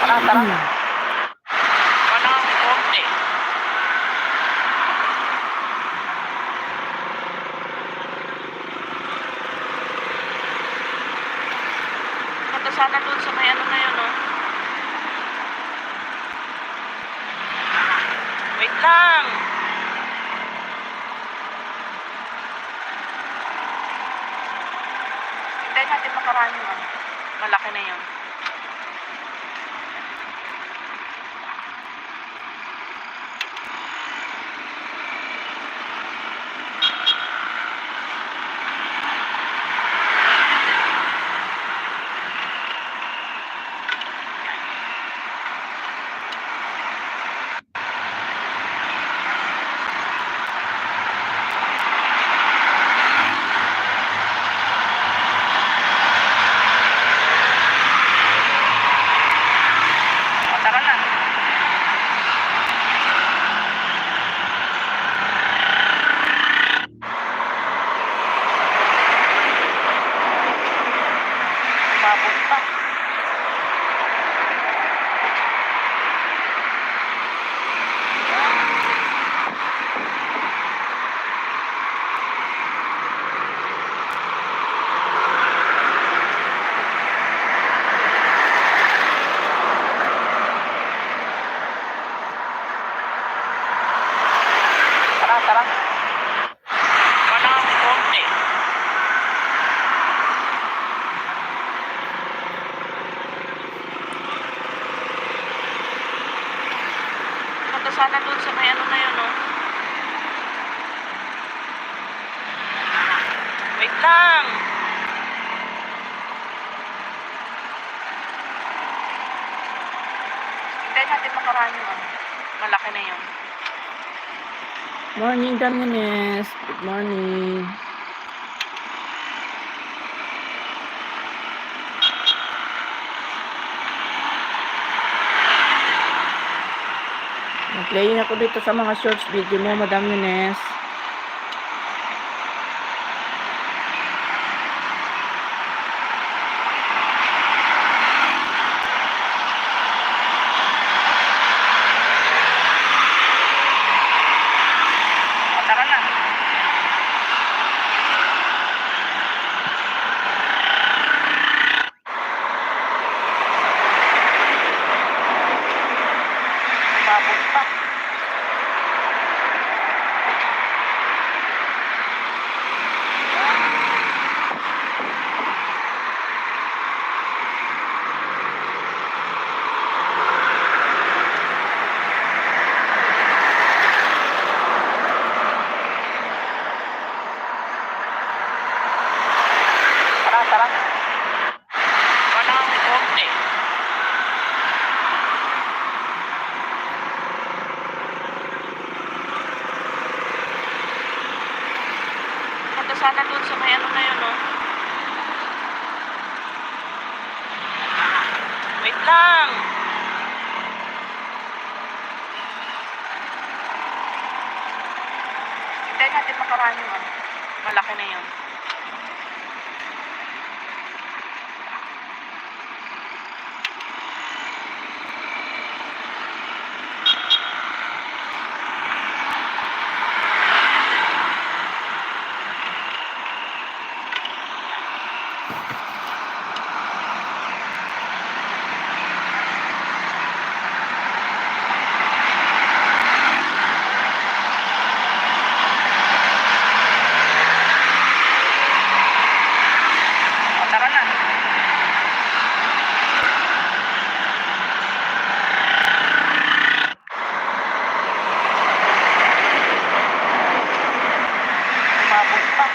Tara, tara. Walang konti. Punta sana doon sa may ano na yun, oh. Wait lang. Hintayin natin makaraan yun, oh. Malaki na yun. O, tara na. Umabot pa. Tara, tara. Walang konti. Punta sana doon sa may ano na yun, oh. Wait lang. Hintayin natin makaraan yun, oh. Malaki na yun. Morning, Damienes. Good morning. Nag-playing ako dito sa mga shorts video mo, Madam Yunes. O, tara na. Umabot pa. Tara, tara. Walang konti. Punta sana doon sa may ano na yun, oh. Wait lang. Hintayin natin makaraan yun, oh. Malaki na yun. O, tara na. Umabot pa.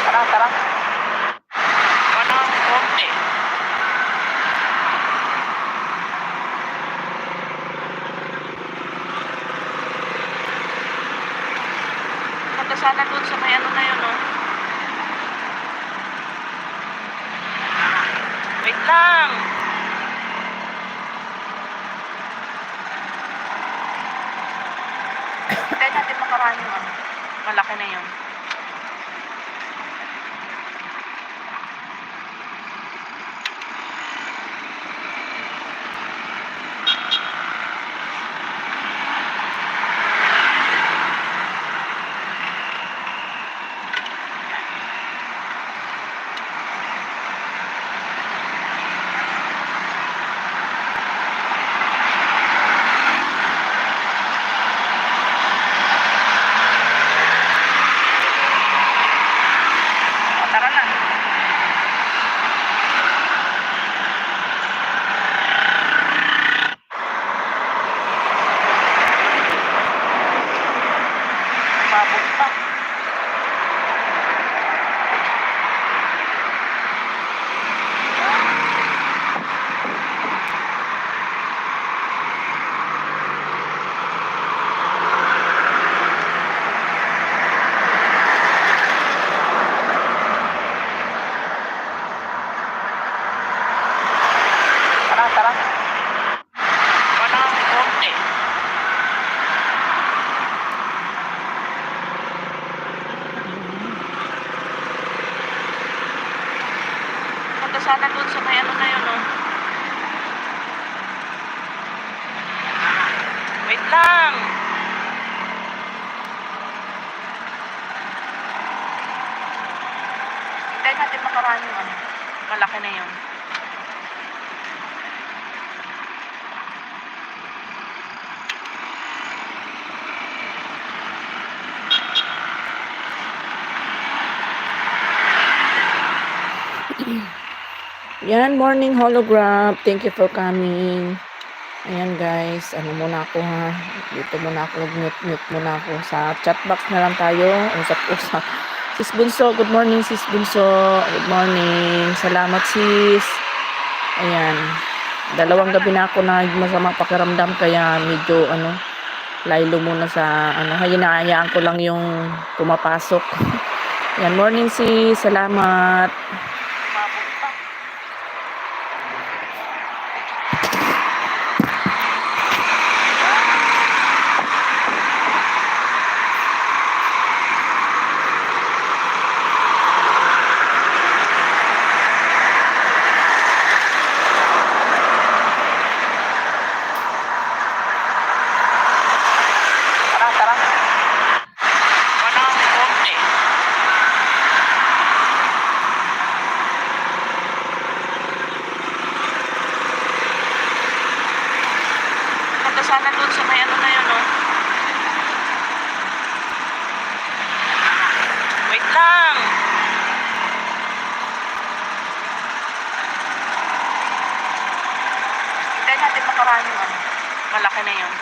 Tara, tara. Walang konti. Punta sana doon sa may ano na yun, oh. lang. Hintayin natin makaraan yung ano. Malaki na yun. O, tara na. Umabot pa. Tara, tara. Walang konti. Punta sana doon sa may ano na yun, no? Wait lang. Hintayin natin makaraan yung ano. Malaki na yun. Yan, morning hologram. Thank you for coming. Ayan guys, ano muna ako ha. Dito muna ako, mute muna ako. Sa chat box na lang tayo. Usap-usap. Sis Bunso, good morning Sis Bunso. Good morning. Salamat sis. Ayan. Dalawang gabi na ako na masama pakiramdam kaya medyo ano, laylo muna sa ano, hinahayaan ko lang yung pumapasok. Ayan, morning sis. Salamat. Umabot pa. Tara, tara. Walang konti. Punta sana doon sa may ano na yun, no? Wait lang. Hintayin natin makaraan yung ano. Malaki na yun.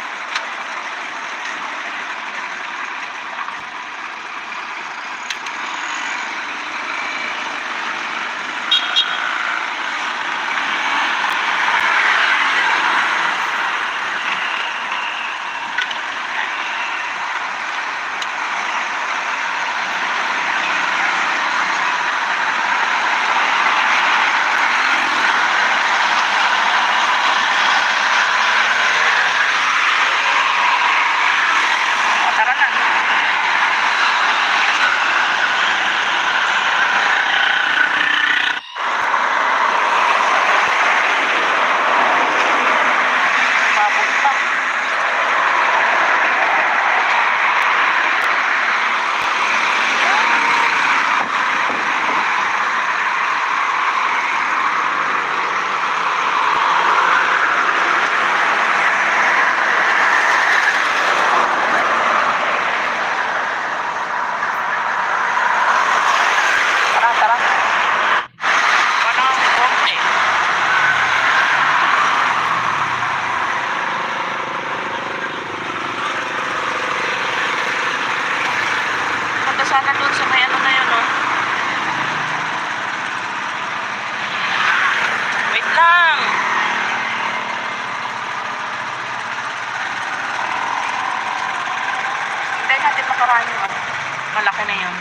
O, tara na. Umabot pa. Tara, tara. Walang konti. Punta sana doon sa may ano na yun, no? Wait lang. Hintayin natin makaraan yung ano. Malaki na yun.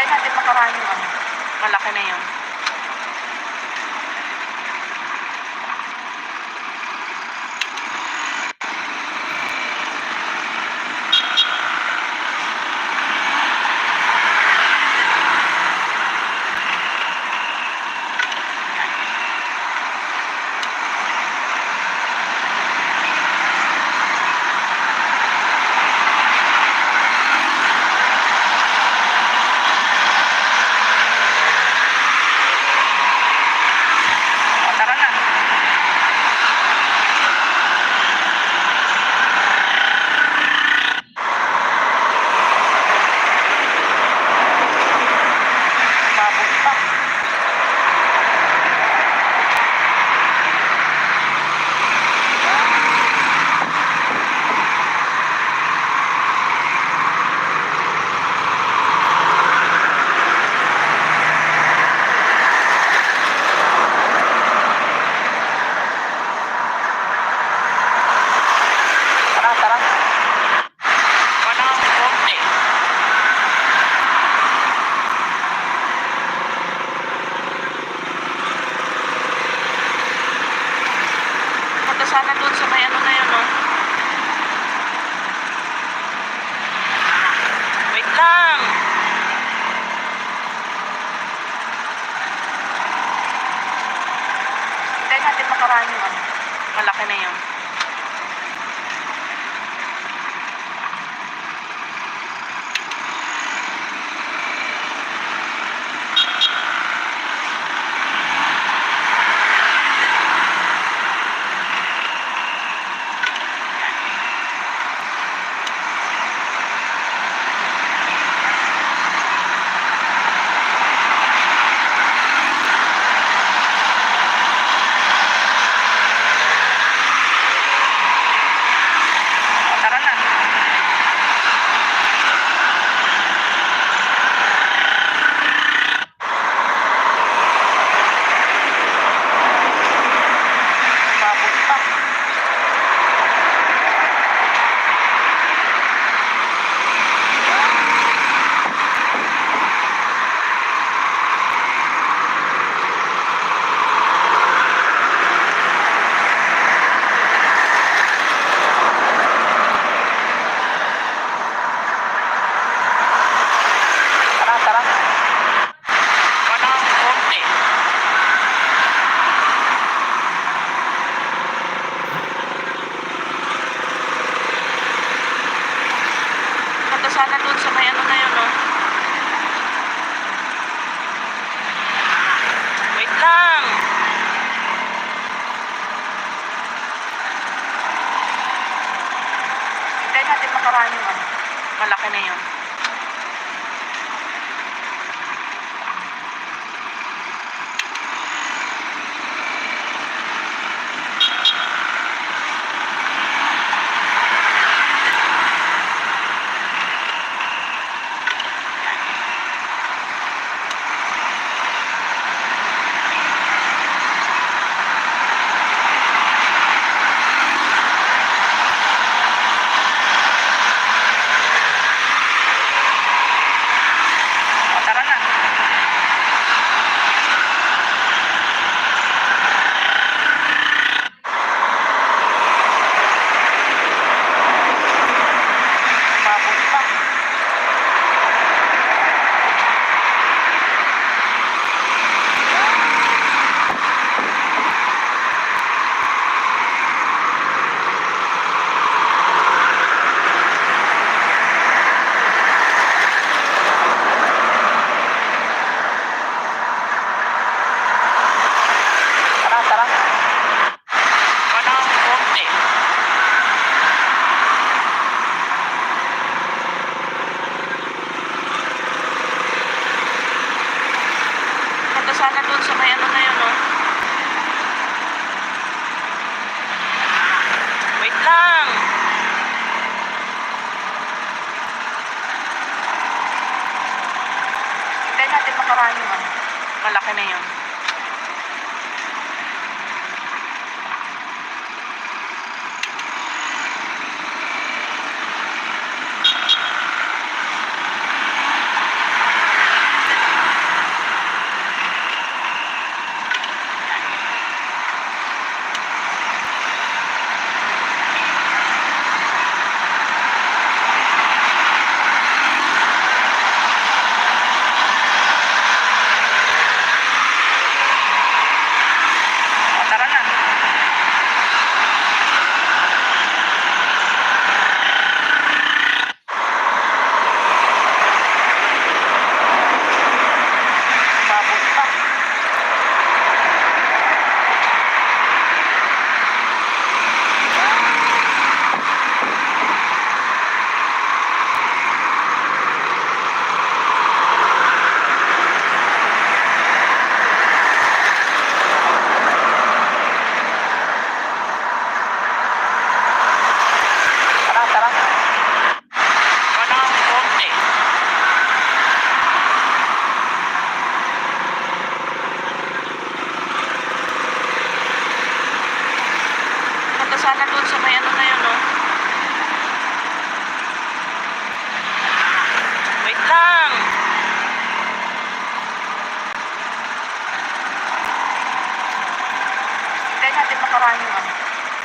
Hintayin natin makaraan yung ano. Malaki na yun. O, tara na. Umabot pa. Tara, tara. Wala kang konti. Punta sana doon sa may ano na yun, no? Wait lang. Hintayin natin makaraan yung ano. Malaki na yun. O, tara na. Umabot pa. Tara, tara. Wala kang konti. Punta sana doon sa may ano na yun, no? Wait lang. Hintayin natin makaraan yung ano. Malaki na yun. O, tara na. Umabot pa. Tara, tara. Wala kang konti. Punta sana doon sa may ano na yun, no? Wait lang. Hintayin natin makaraan yung ano. Malaki na yun.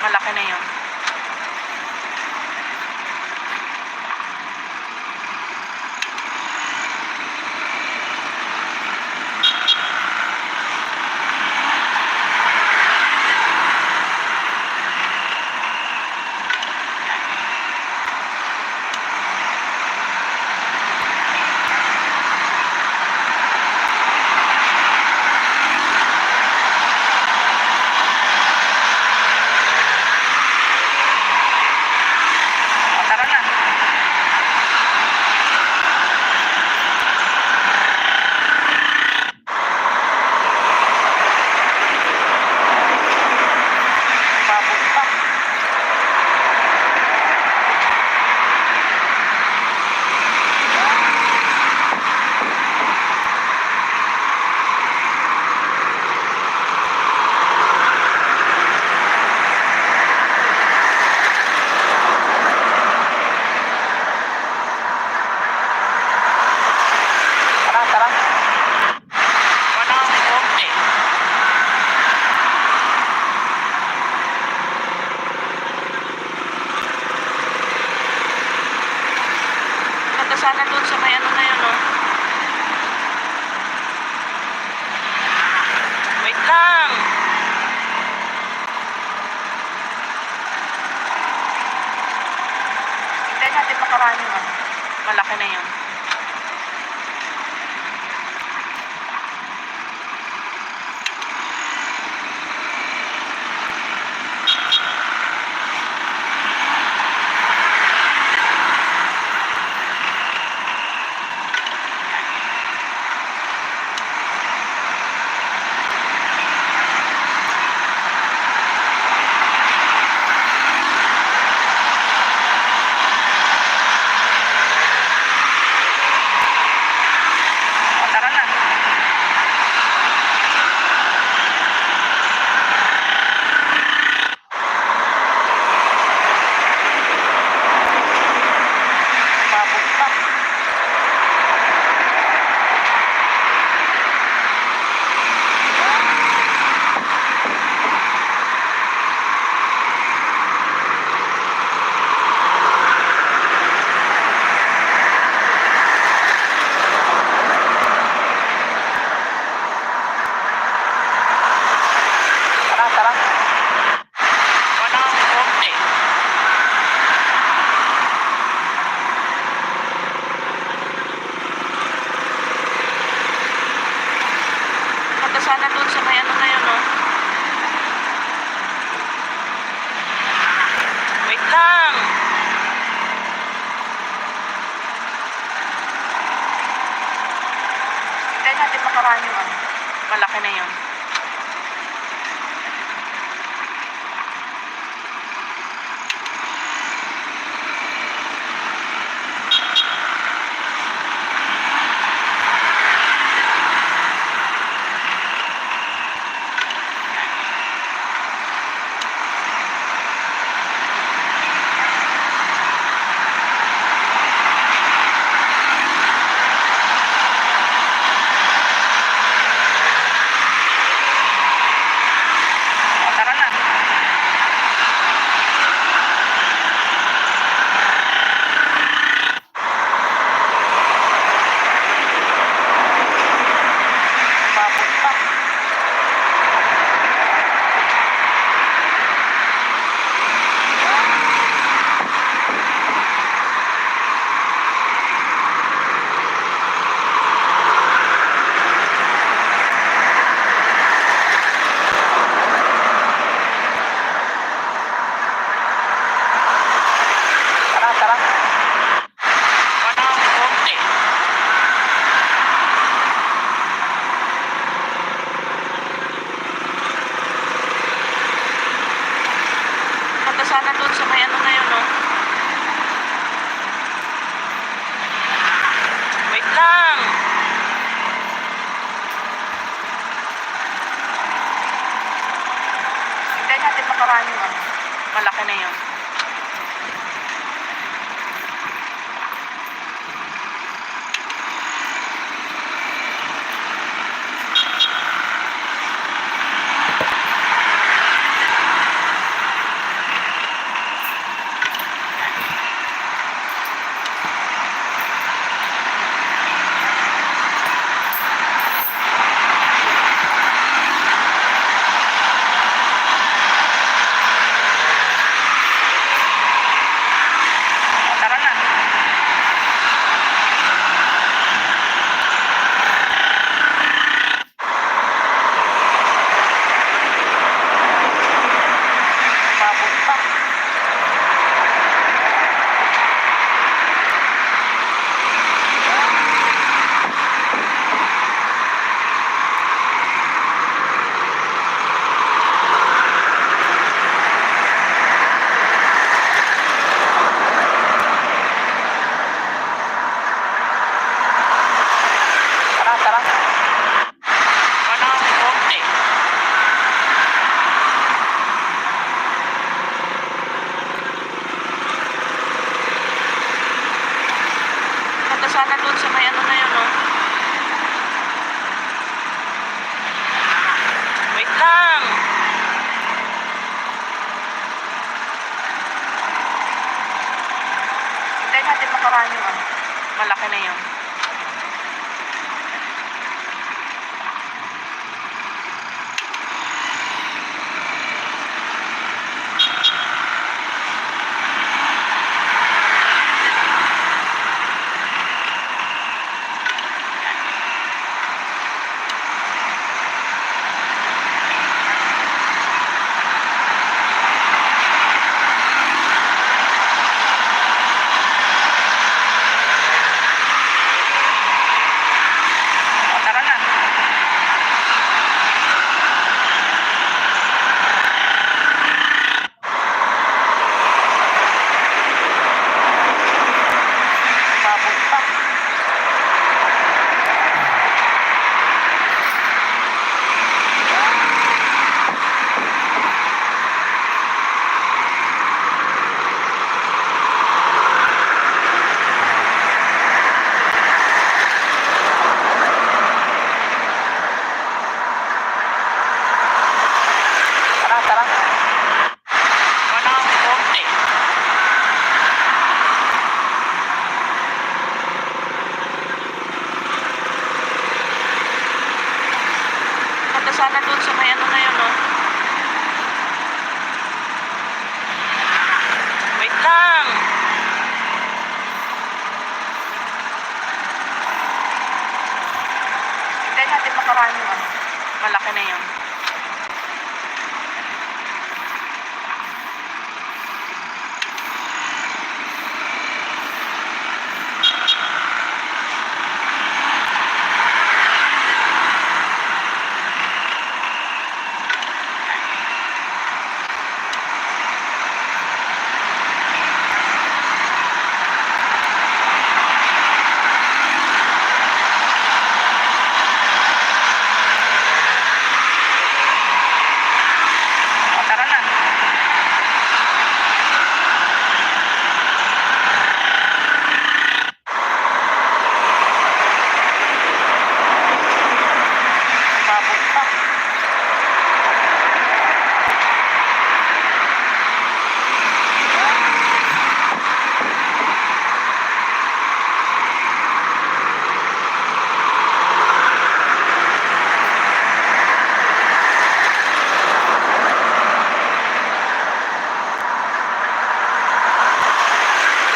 Malaki na yun. Tara na. Umabot pa. Tara, tara. Wala akong konti. Ganda sana doon sa may ano na yun, no? Wait lang. Hintayin natin makaraan yung ano. Malaki na yun. O, tara na. Umabot pa. Tara, tara. Wala akong konti. Ganda sana doon sa may ano na yun, no? Wait lang. Hintayin natin makaraan yung ano. Malaki na yun. sana doon sa may ano na yun, no? Wait lang! Hintayin natin makaraan yung ano. Malaki na yun. O, tara na. Babog pa. Tara, tara. Walang konti. Punta sana doon sa may ano na yun, no? Wait lang! Hintayin natin makaraan yung ano. Malaki na yun. O, tara na. Babog pa.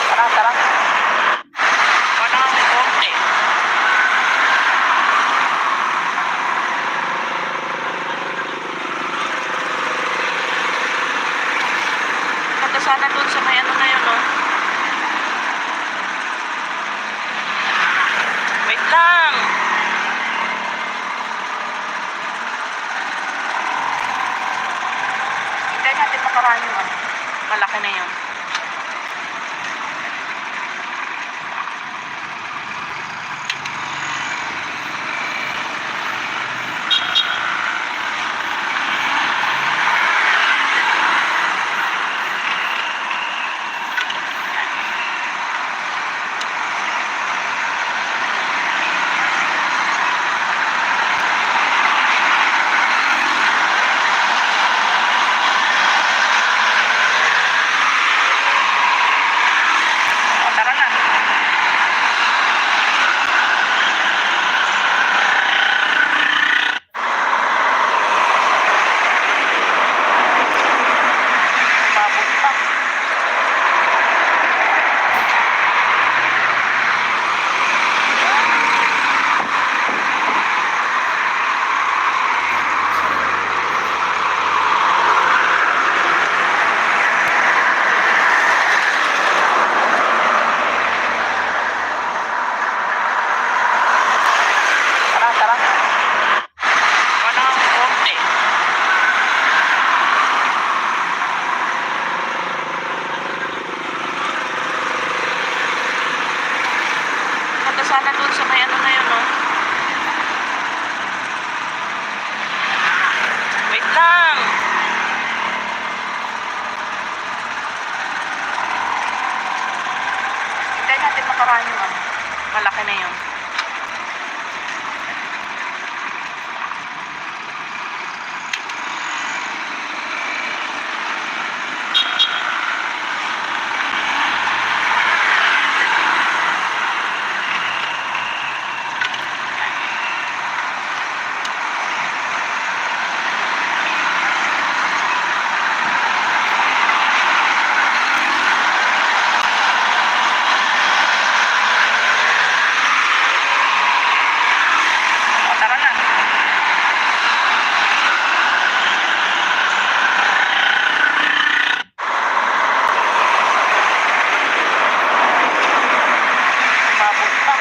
Tara, tara. Walang konti. Punta sana doon sa may ano na yun, no? Wait lang! Hintayin natin makaraan yung ano. Malaki na yun. O, tara na. Babog pa. Tara, tara. Walang konti. Punta sana doon sa may ano na yun, no? Wait lang! Hintayin natin makaraan yung ano. Malaki na yun. O, tara na. Umabot pa.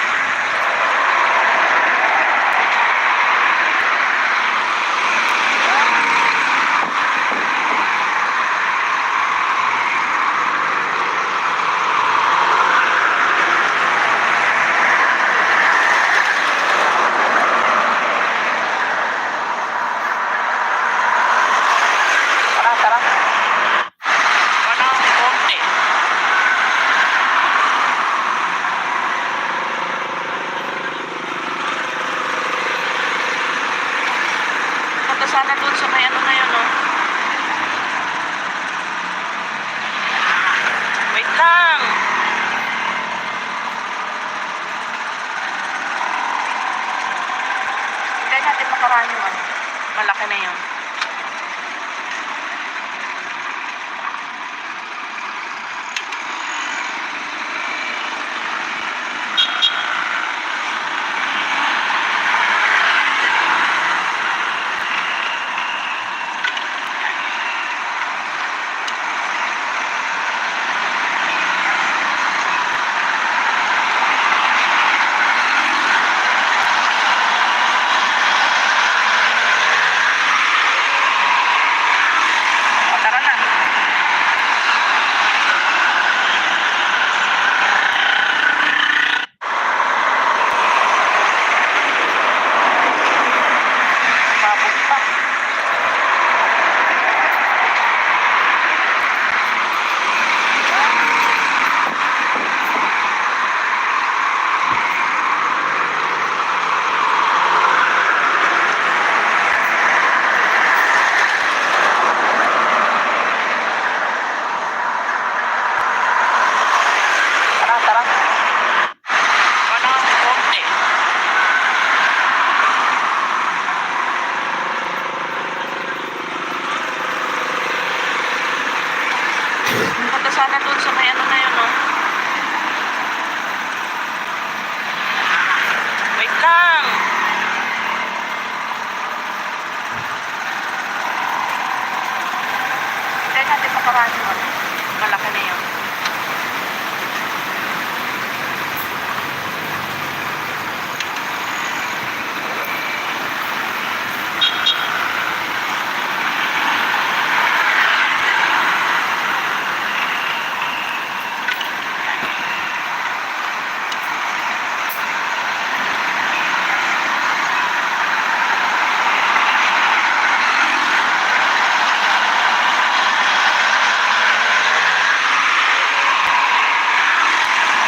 Tara, tara. Parang konti. Punta sana doon sa may ano na yun, no? Wait lang. Hindi natin makaraan yung ano. Malaki na yun. O, tara na. Umabot pa. Tara, tara. Parang konti. Punta sana doon sa may ano na yun, no? Wait lang. Hindi natin makaraan yung ano. Malaki na yun.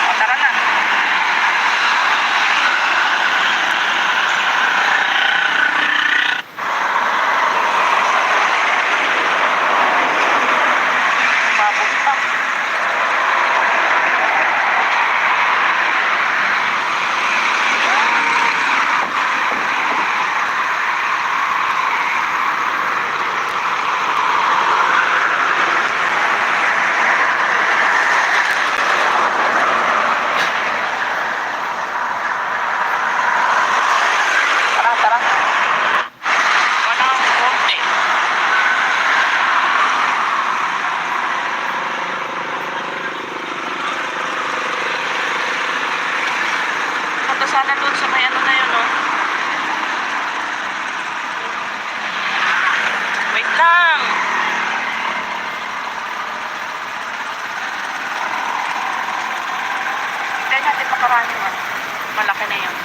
O, tara na. Umabot pa. Tara, tara. Parang konti. Punta sana doon sa may ano na yun, no? Wait lang. Hindi natin makaraan yung ano. Malaki na yun.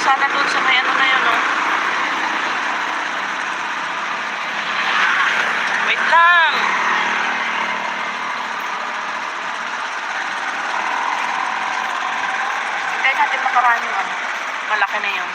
sana doon sa may ano na yun, no? Wait lang! Hintayin natin makaraan yung ano. Malaki na yun.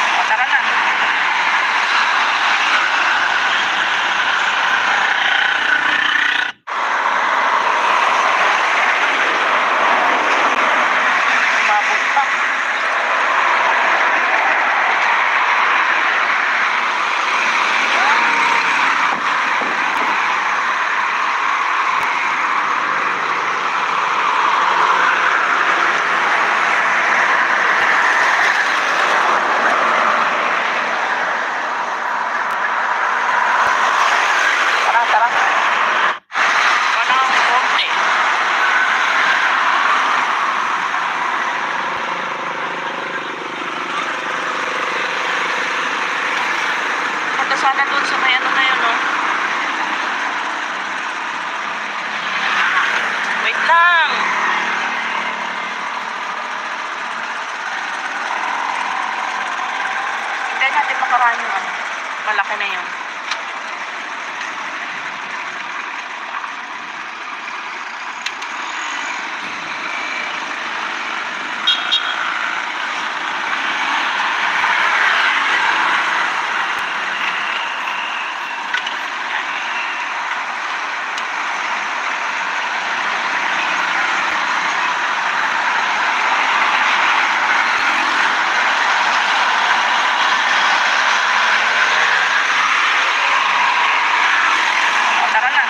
O, tara na. Umabot pa. Tara, tara. Parang konti. Punta sana doon sa may ano na yun, no? Wait lang! Hintayin natin makaraan yung ano. Malaki na yun. O, tara na.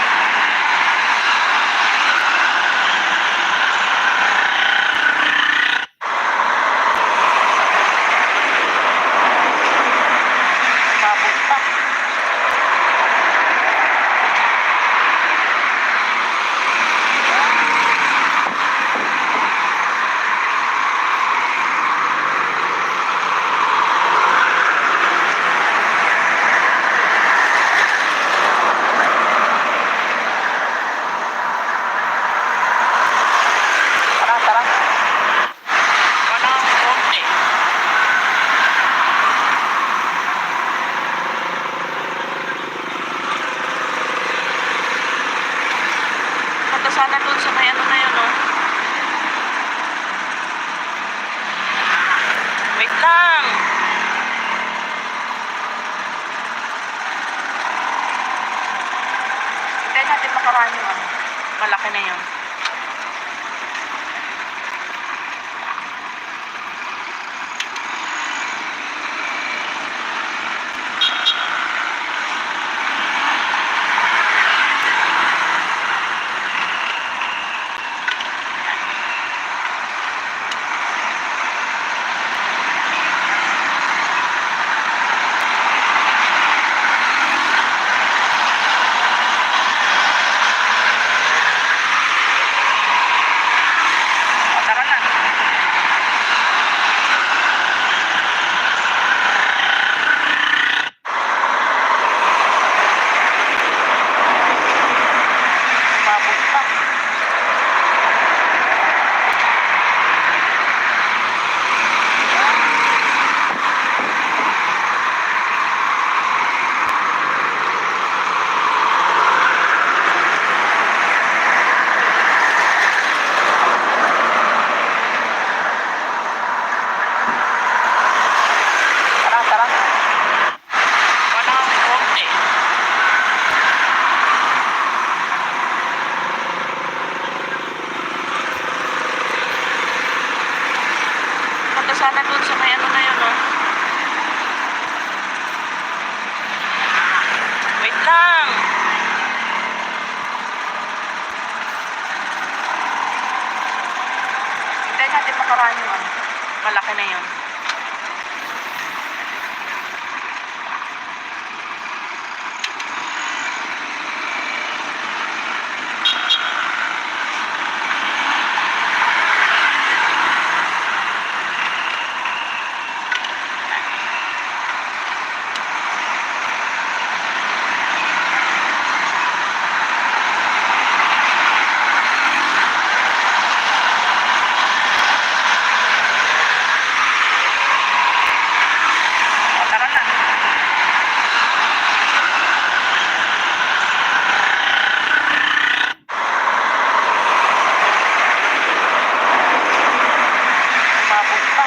Umabot pa. Tara, tara. Parang konti. Punta sana doon sa may ano na yun, no? Wait lang! Hintayin natin makaraan yung ano. Malaki na yun. O, tara na. Umabot pa. Tara, tara. Parang konti. Punta sana doon sa may ano na yun, no? Wait lang! Hintayin natin makaraan yung ano. Malaki na yun. O, tara na. Umabot pa.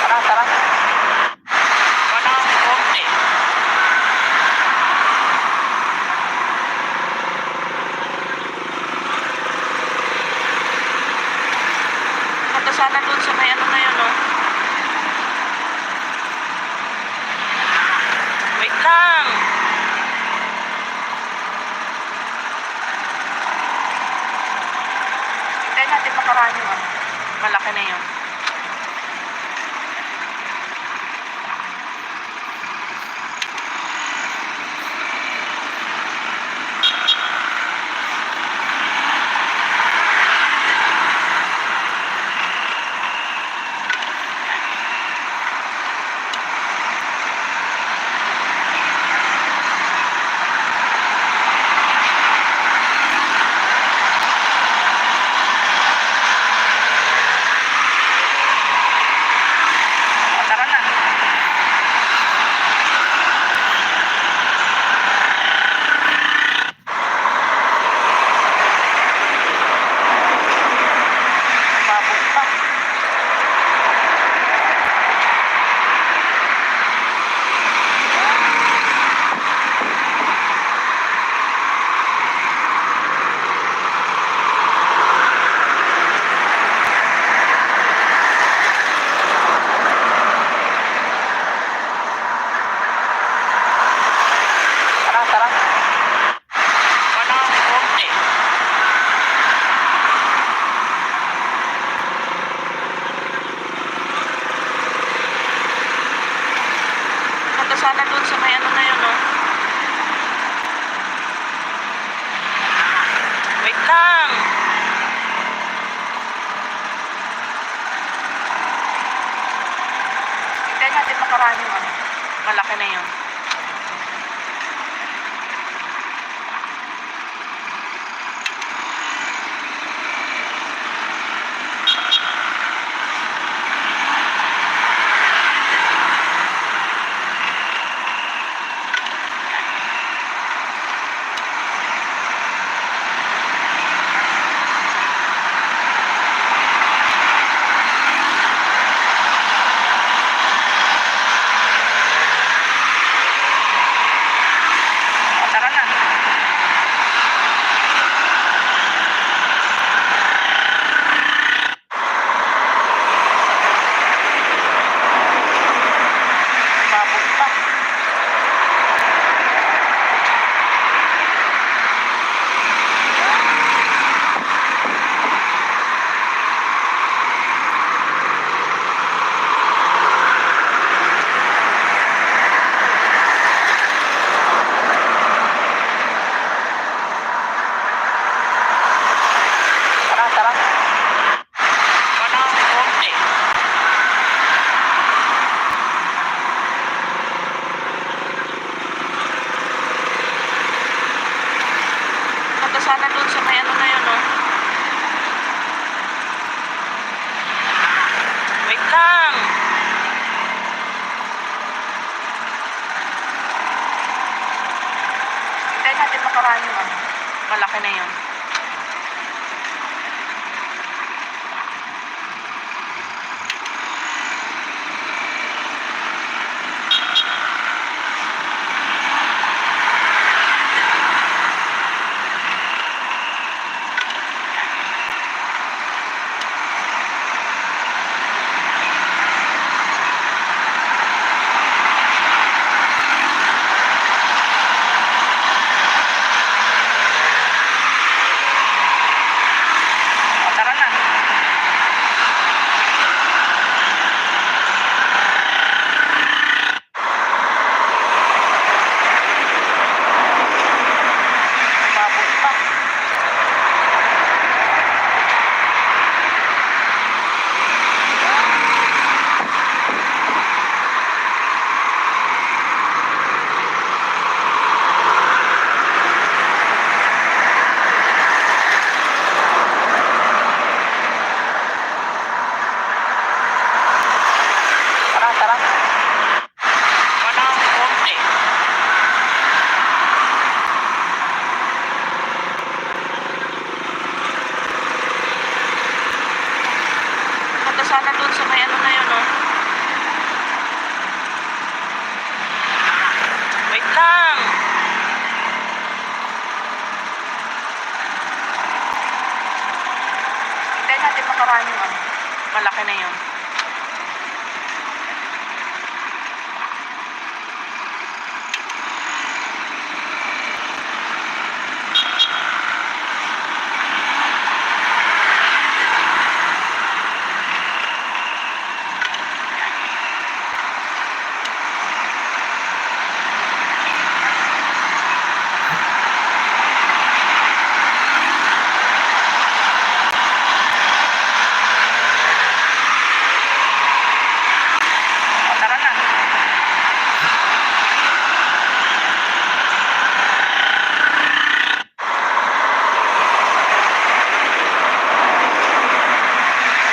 Tara, tara. Walang konti. Punta sana dun sa may ano na yun, no? Wait lang. Hintayin natin makaraan yung ano. Malaki na yun. O, tara na. Umabot pa. Tara, tara. Walang konti. Punta sana dun sa may ano na yun, no? Wait lang. Hintayin natin makaraan yung ano. Malaki na yun. O, tara na. Umabot pa. Tara, tara. Walang konti. Punta sana dun sa may ano na yun, no? Wait lang. Hintayin natin makaraan yung ano. Malaki na yun. Malaki na yun. O, tara na.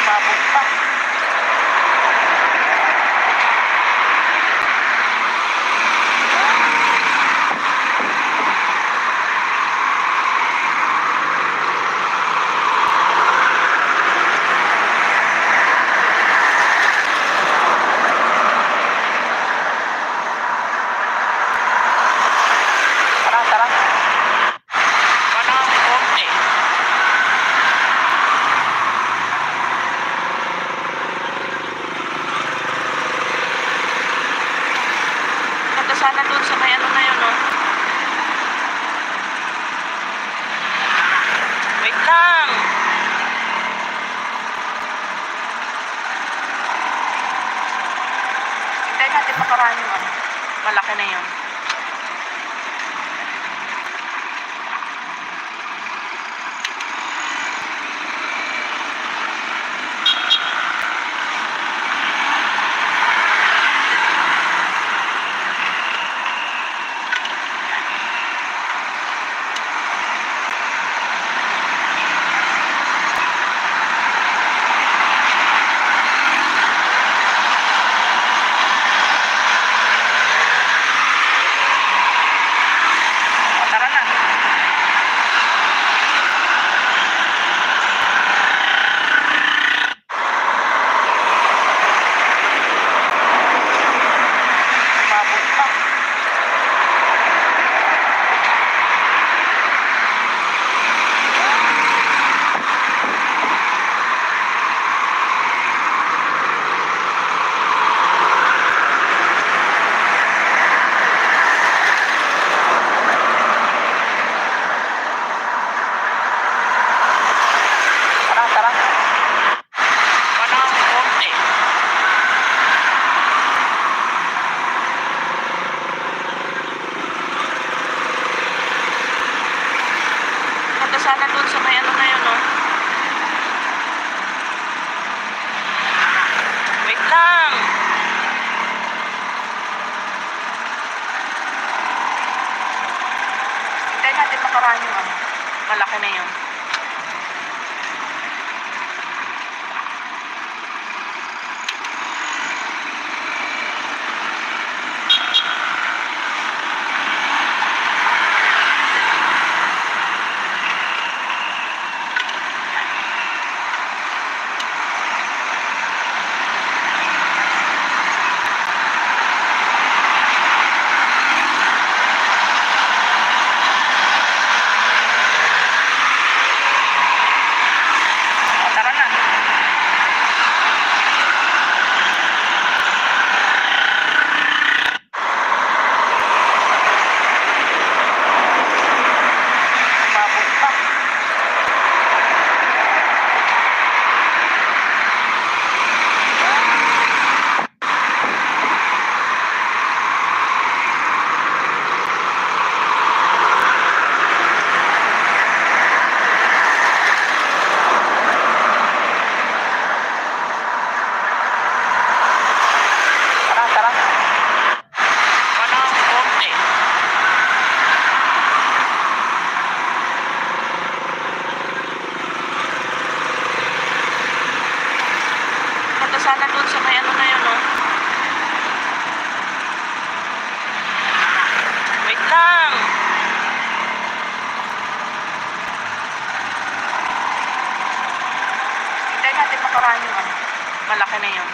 Umabot pa. Tara, tara. Parang konti. Punta sana doon sa may ano na yun, no? Wait lang. Hintayin natin makaraan yung ano. Malaki na yun. O, tara na. Umabot pa. Tara, tara. Parang konti. Punta sana doon sa may ano na yun, no? Wait lang. Hintayin natin makaraan yung ano. Malaki na yun. O, tara na. Umabot pa. Tara, tara. Parang konti. Punta sana doon sa may ano na yun, no? Wait lang. Hintayin natin makaraan yung ano. Malaki na yun.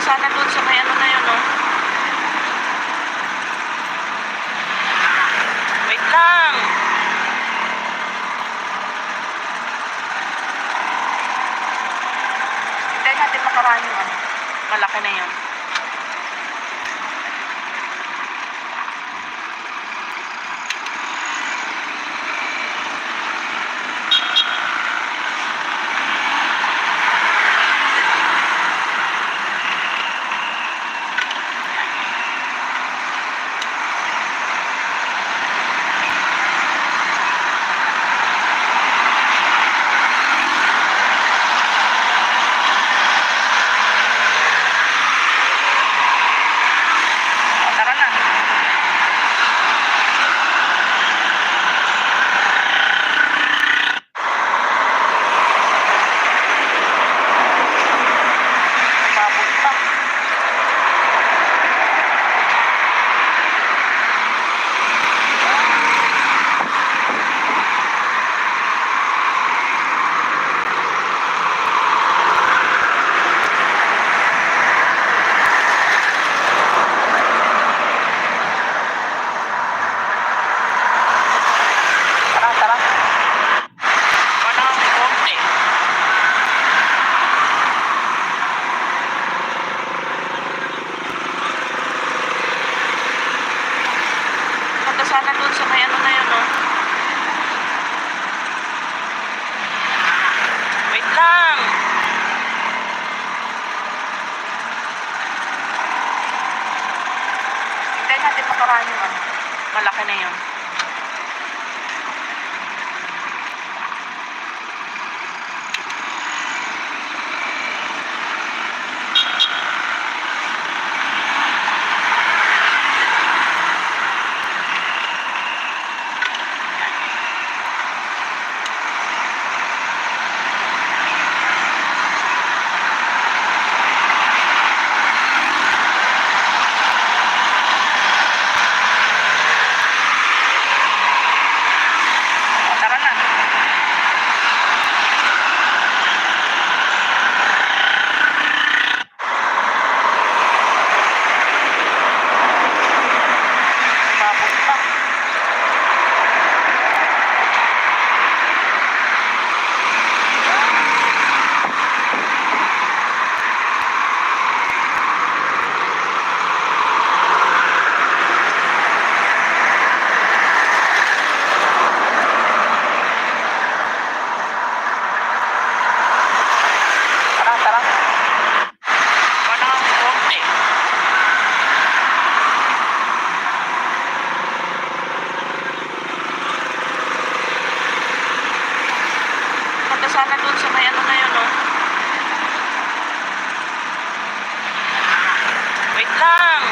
sana doon sa may ano na yun, oh. Wait lang. Hintayin natin makaraan yung ano. Malaki na yun. Tara na. Umabot pa. Tara, tara. Parang konti. Punta sana doon sa may ano na yun, oh. Wait lang. Hintayin natin makaraan yung ano. Malaki na yun. Tara na. Umabot pa. Tara, tara. Parang konti. Punta sana doon sa may ano na yun, oh. Wait lang.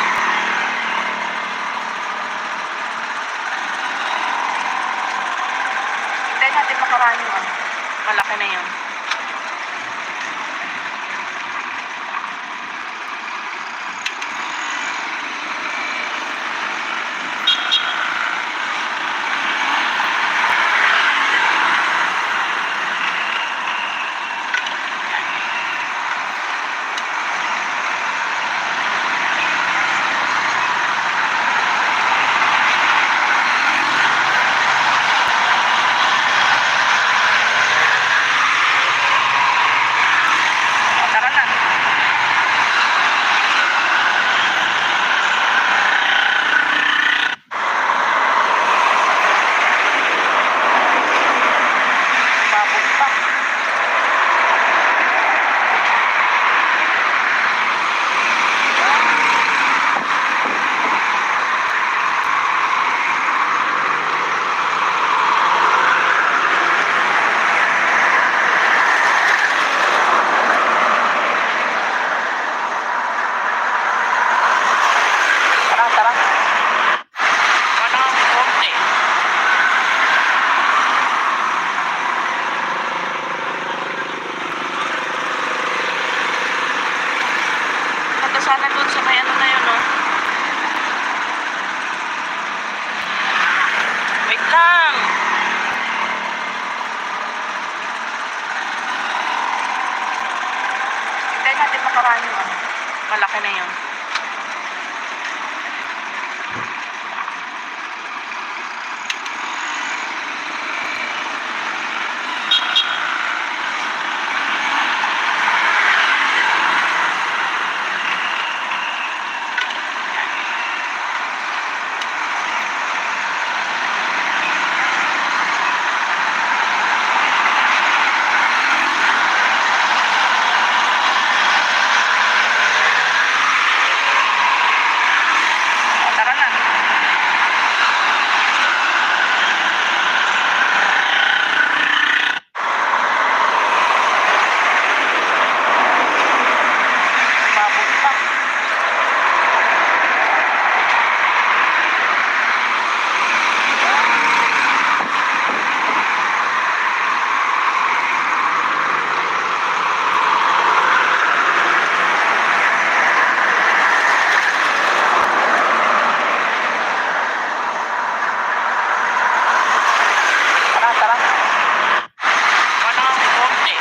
Hintayin natin makaraan yung ano. Malaki na yun. Tara na. Umabot pa. Tara, tara. Parang konti. Punta sana doon sa may ano na yun, oh. Wait lang. Hintayin natin makaraan yung ano. Malaki na yun. Tara na. Umabot pa. Tara, tara. Walang konti.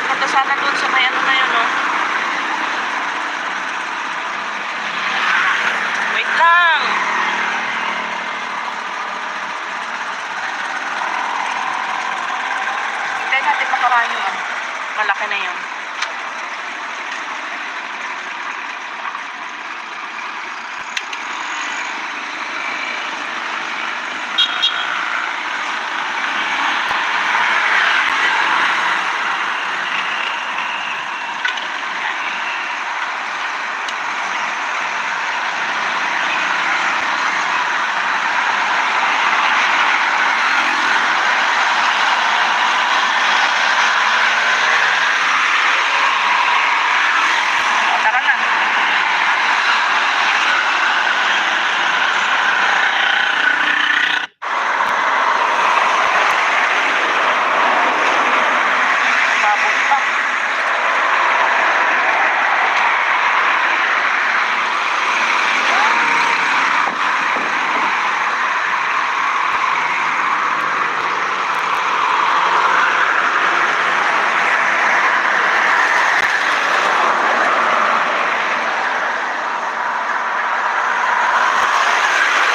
Punta sana doon sa may ano na yun, no? Wait lang. Hintayin natin makaraan yung ano. Malaki na yun. Tara na. Umabot pa.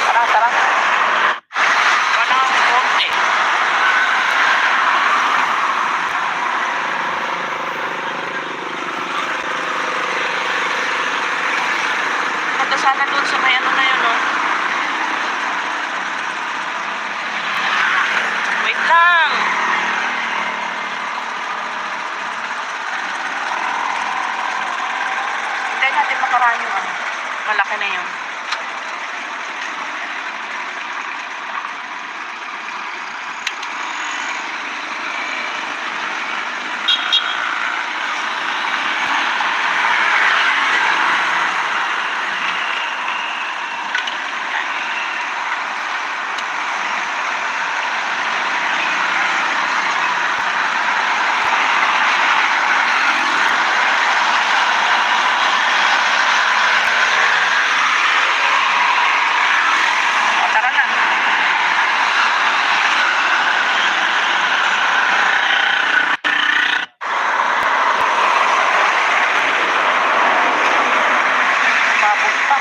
Tara, tara. Walang konti. Punta sana doon sa may ano na yun, no? Wait lang. Hintayin natin makaraan yung ano. Malaki na yun. Tara na. Umabot pa.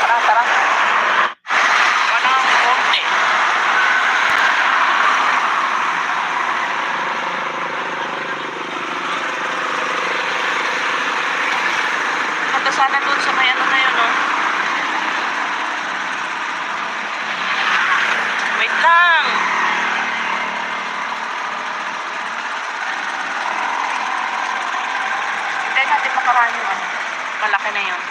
Tara, tara. Walang konti. Punta sana doon sa may ano na yun, no? Wait lang. Hintayin natin makaraan yung ano. Malaki na yun.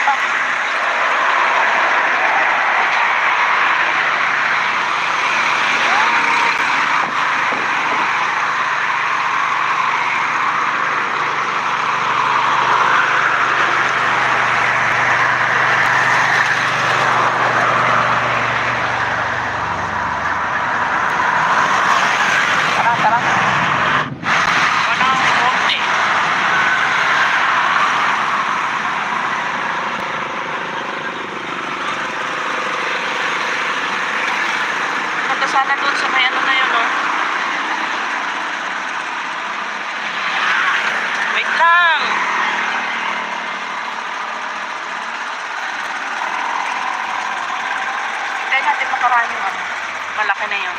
pa. Tara, tara. Walang konti. Punta sana doon sa may ano na yun, no? Wait lang. Hintayin natin makaraan yung ano. Malaki na yun.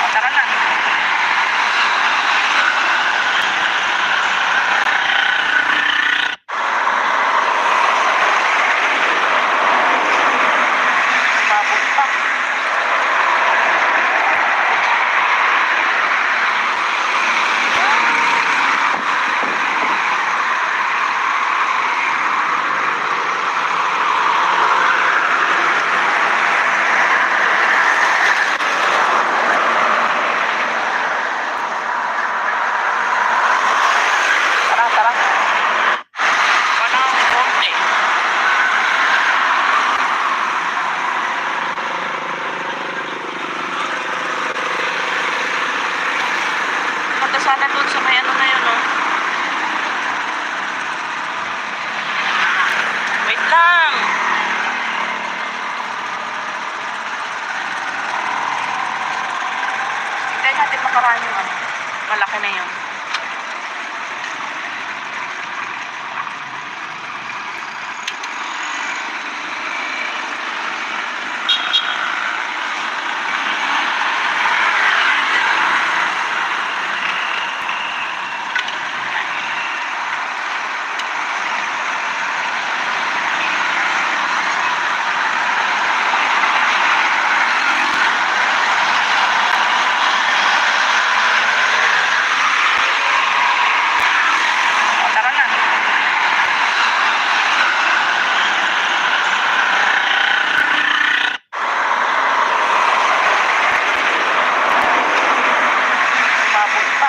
O, tara na. Umabot pa. Tara, tara. Walang konti. Punta sana doon sa may ano na yun, no? Wait lang. Hintayin natin makaraan yung ano. Malaki na yun. O, tara na. Umabot pa.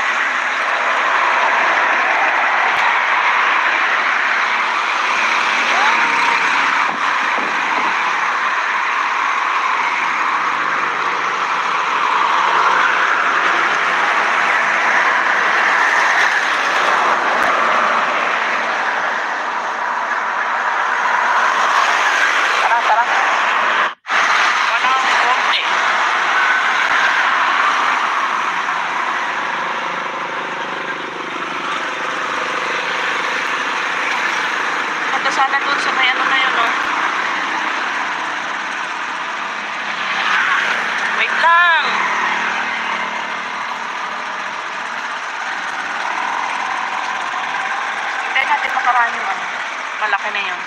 Tara, tara. Walang konti. Punta sana doon sa may ano na yun, no? Wait lang. Hintayin natin makaraan yung ano. Malaki na yun.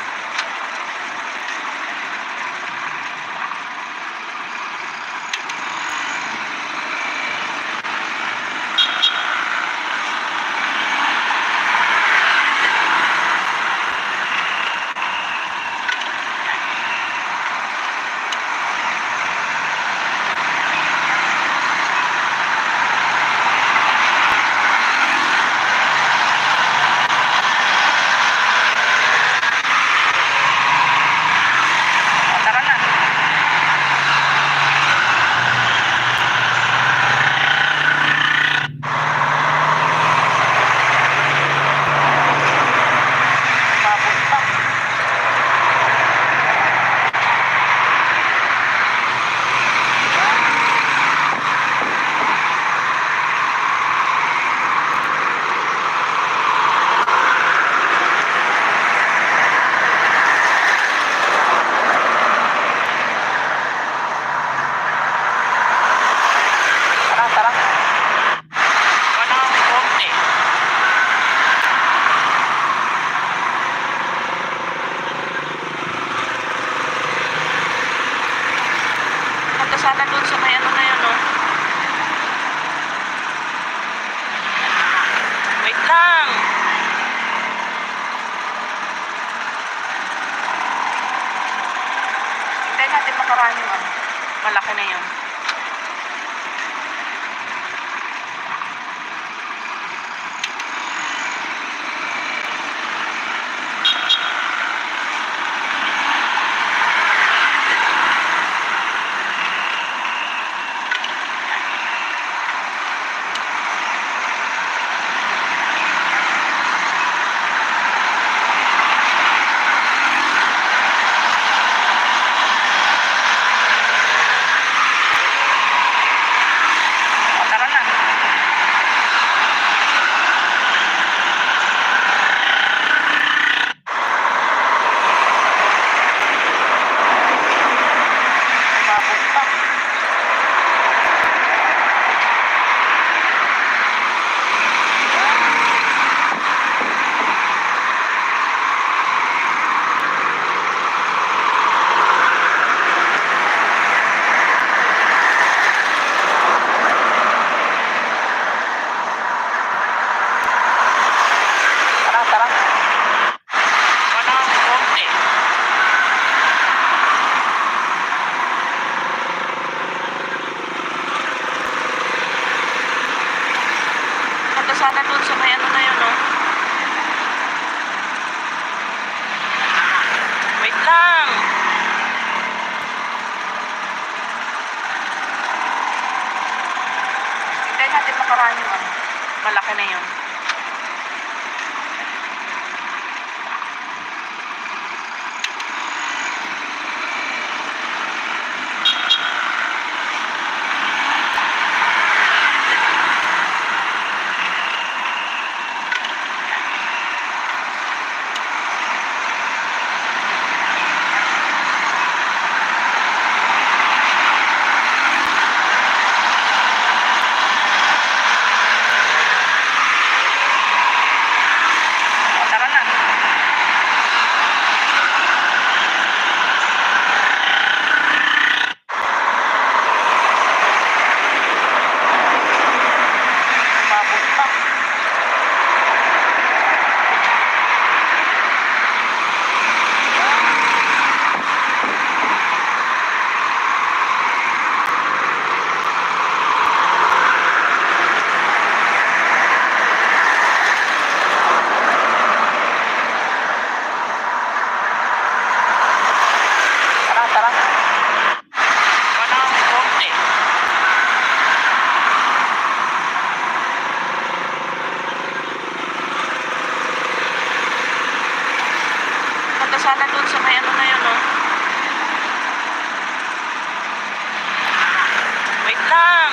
nakaraan yung ano, malaki na yun. O, tara na. Umabot pa. Tara, tara. Wala ng konti. Punta sana dun sa may ano na yun, no? Wait lang. Hintayin natin makaraan yung ano, malaki na yun. O, tara na. Umabot pa. Tara, tara. Wala ng konti. Punta sana dun sa may ano na yun, no? Wait lang.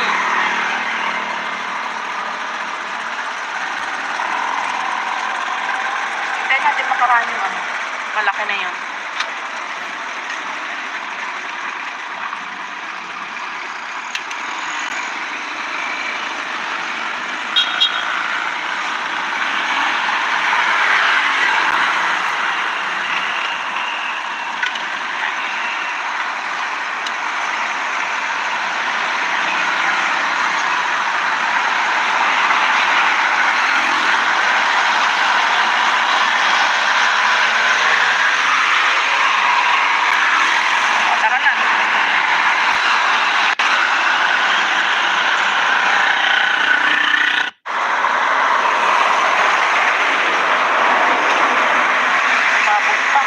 Hintayin natin makaraan yung ano, malaki na yun. O, tara na. Umabot pa.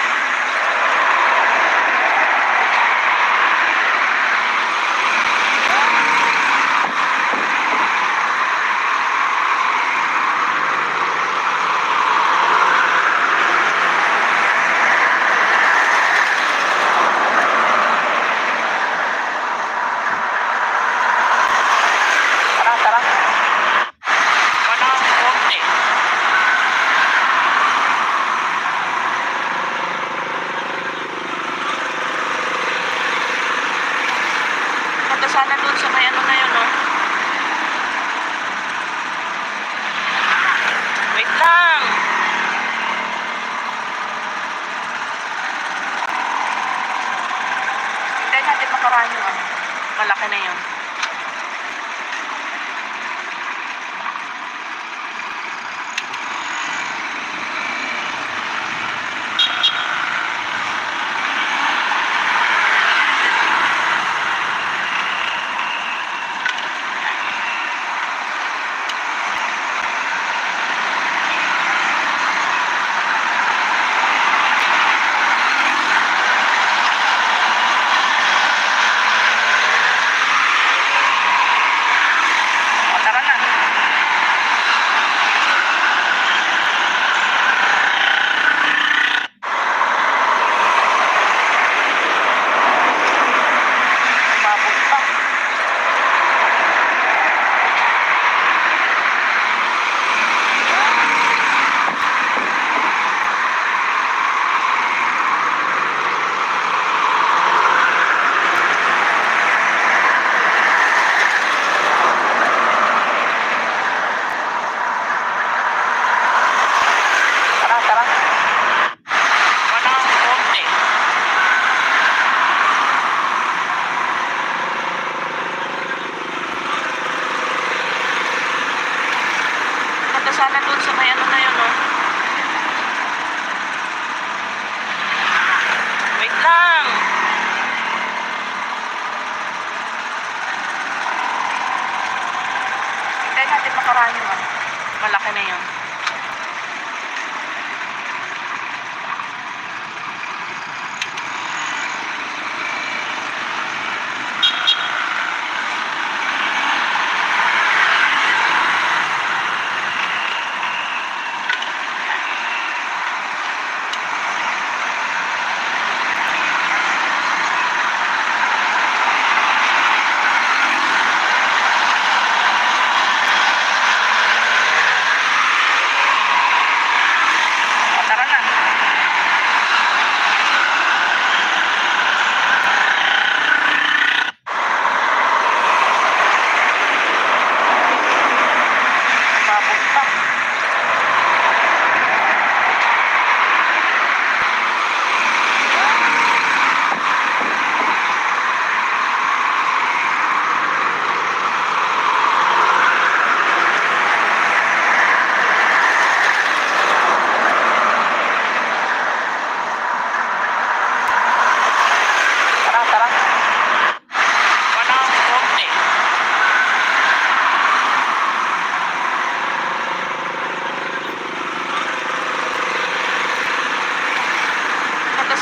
Tara, tara. Wala ng konti. Punta sana dun sa may ano na yun, no? Wait lang. Hintayin natin makaraan yung ano, malaki na yun.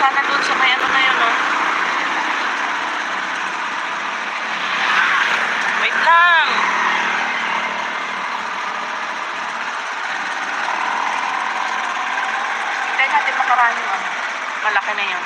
sana doon sa may ano na yun, no? Wait lang! Hintayin natin makaraan yung ano. Malaki na yun.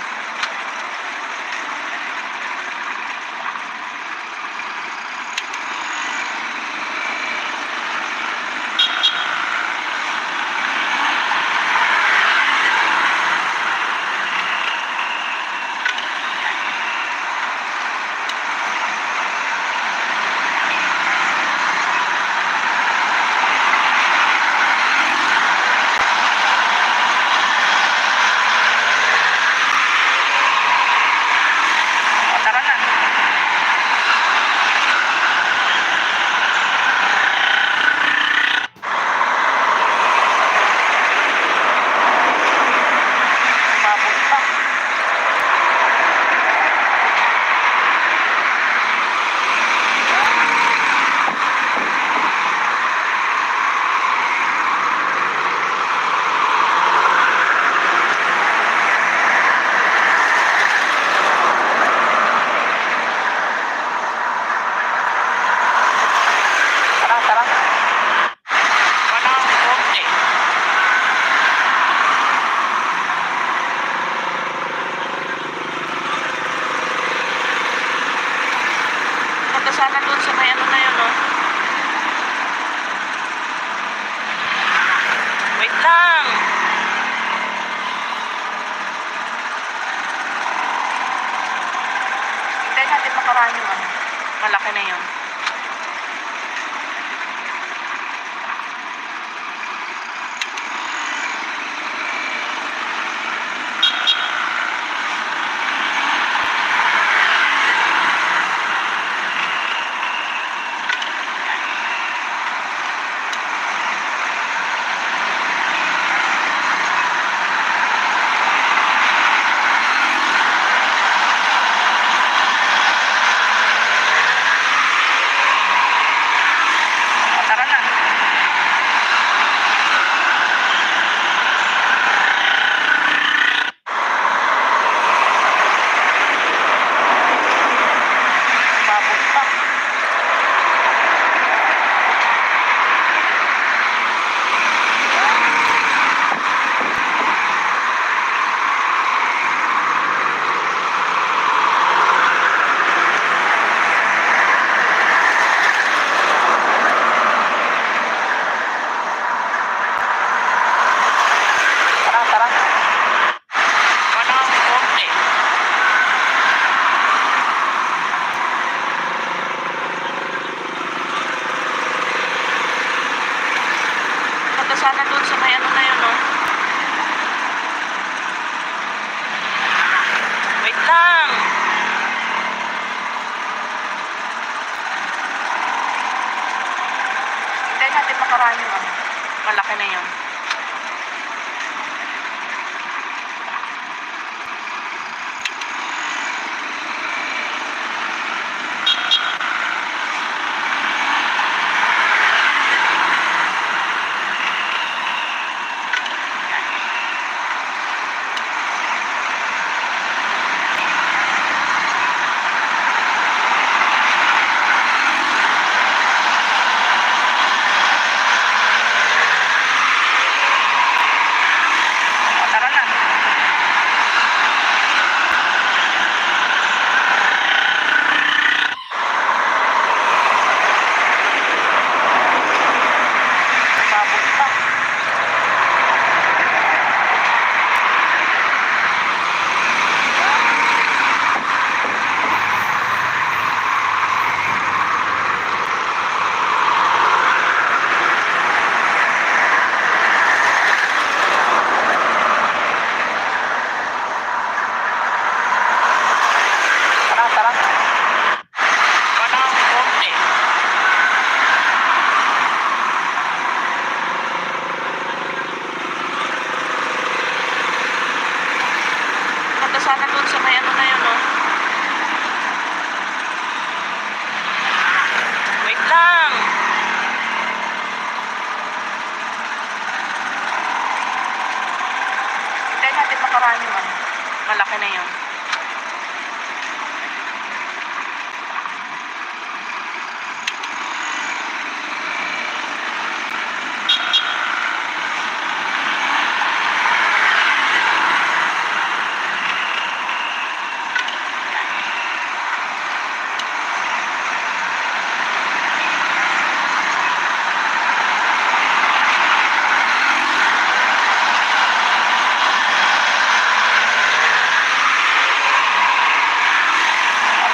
O, tara na. Umabot pa. Tara, tara. Walang konti. Punta sana doon sa may ano na yun, no? Wait lang! Hintayin natin makaraan yung ano. Malaki na yun. O, tara na. Umabot pa. Tara, tara. Walang konti. Punta sana doon sa may ano na yun, no? Wait lang! Hintayin natin makaraan yung ano. Malaki na yun. O, tara na. Umabot pa. Tara, tara. Walang konti. Punta sana doon sa may ano na yun, no? Wait lang! Hintayin natin makaraan yung ano. Malaki na yun.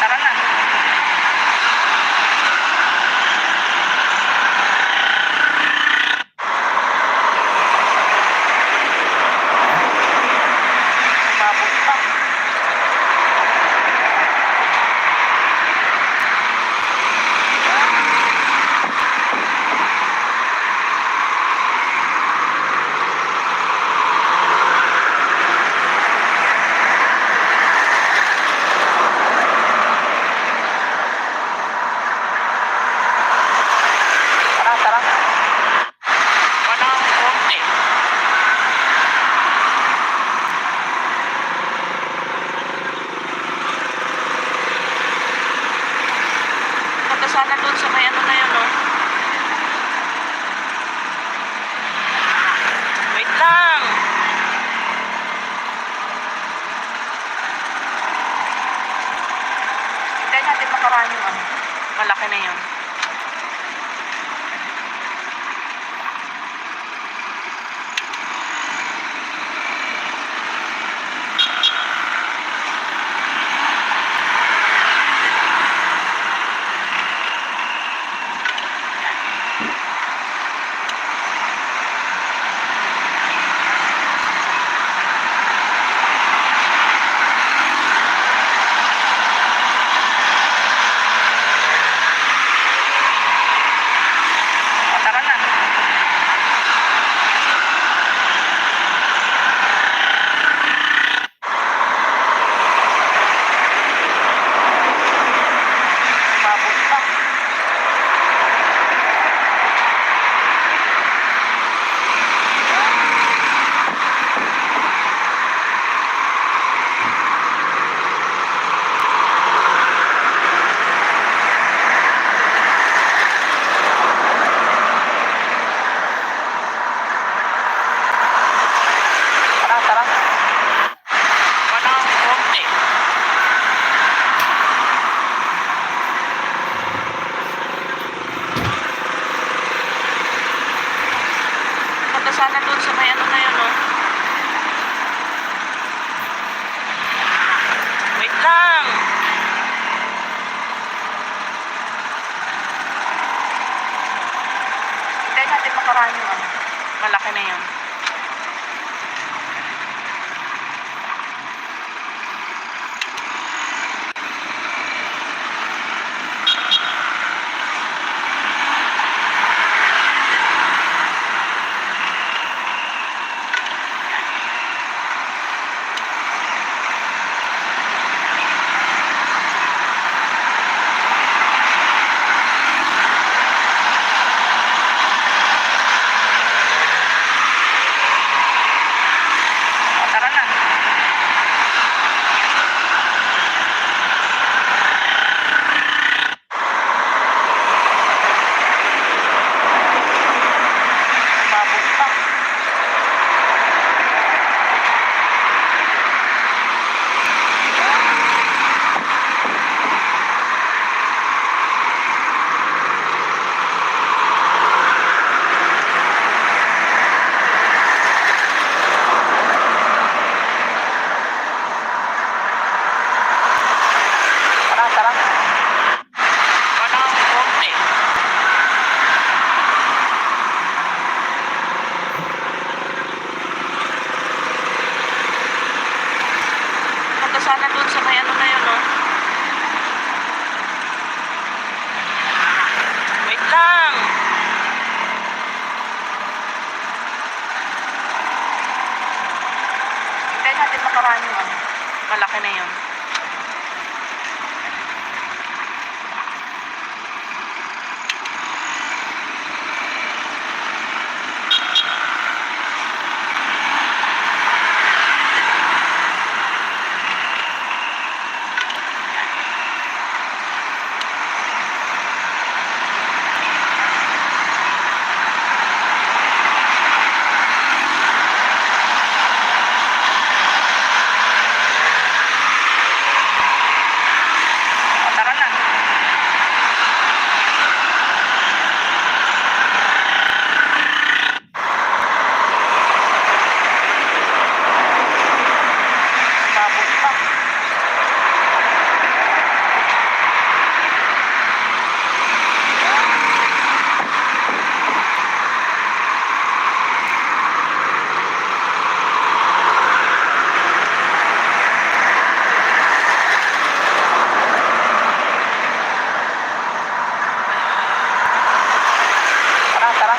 Tara na. Umabot pa. Tara, tara. Walang konti. Punta sana doon sa may ano na yun, no? Wait lang. Hintayin natin makaraan yung ano. Malaki na yun. Tara na. Umabot pa. Tara, tara. Walang konti. Punta sana doon sa may ano na yun, no? Wait lang. Hintayin natin makaraan yung ano. Malaki na yun. Tara na. Umabot pa. Tara, tara. Walang konti. Punta sana doon sa may ano na yun, no? Wait lang. Hintayin natin makaraan yung ano. Malaki na yun. pa. Tara, tara.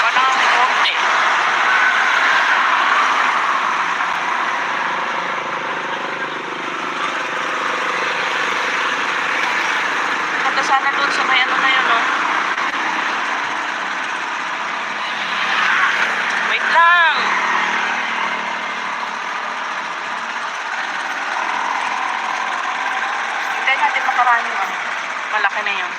Parang konti. Punta sana doon sa may ano na yun, no? Wait lang. Hintayin natin makaraan yung ano. Malaki na yun.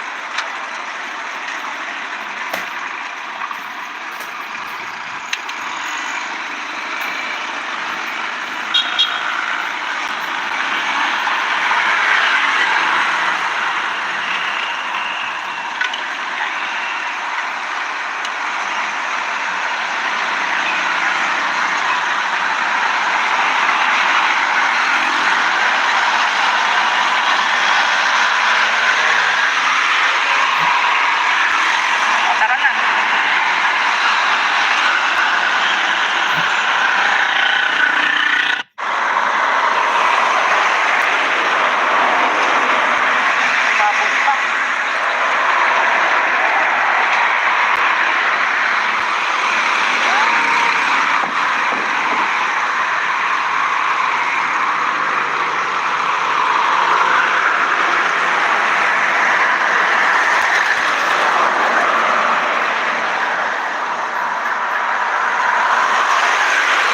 O, tara na. Babog pa.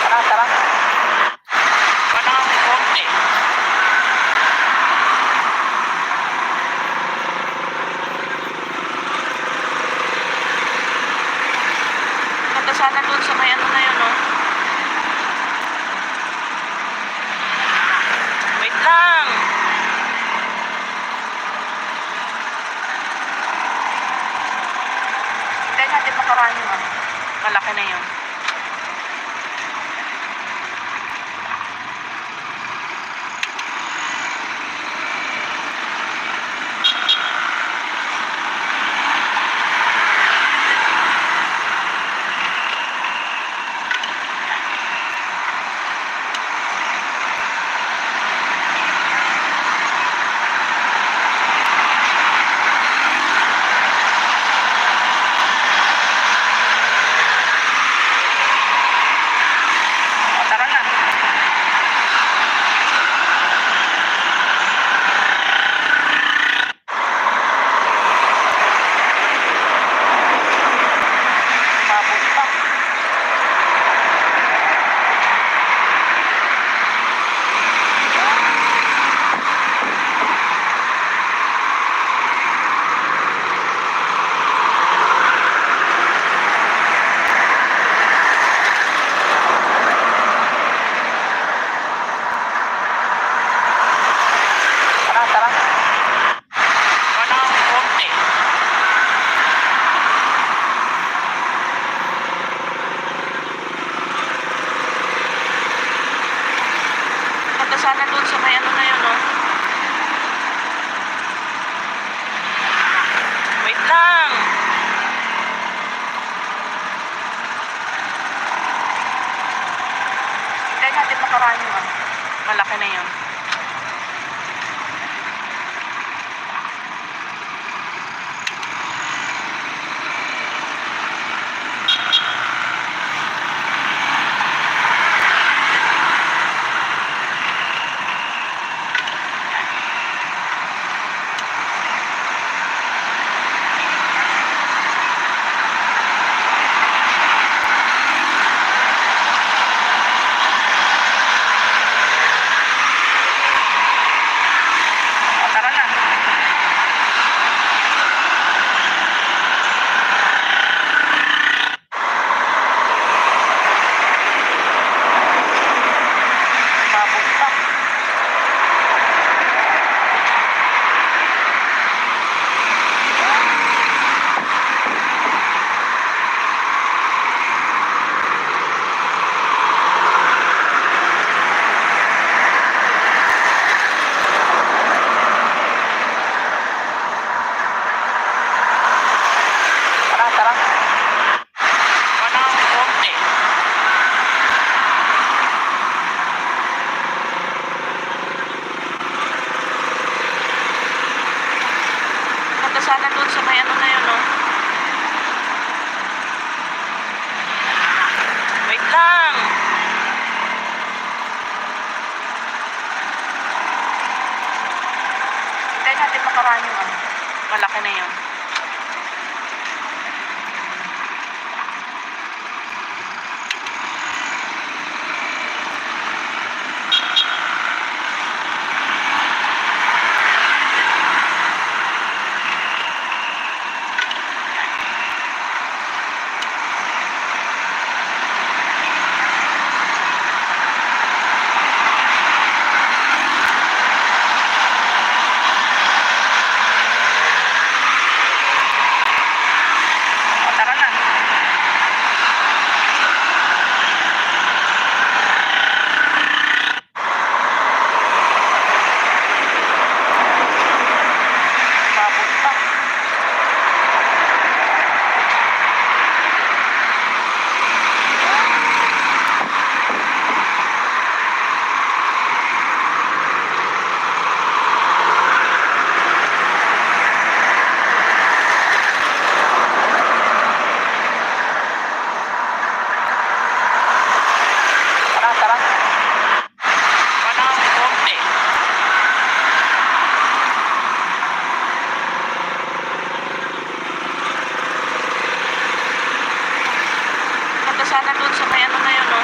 Tara, tara. Parang konti. Punta sana doon sa may ano na yun, no? Wait lang. Hintayin natin makaraan yung ano. Malaki na yun. O, tara na. Babog pa. Tara, tara. Parang konti. Punta sana doon sa may ano na yun, no? Wait lang. Hintayin natin makaraan yung ano. Malaki na yun. nakaraan yung ano, malaki na yun. O, tara na. Umabot pa. Tara, tara. Parang konti. Punta sana doon sa may ano na yun, no?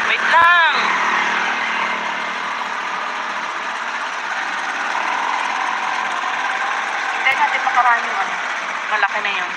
Wait lang. Hindi natin makaraan yung ano, malaki na yun.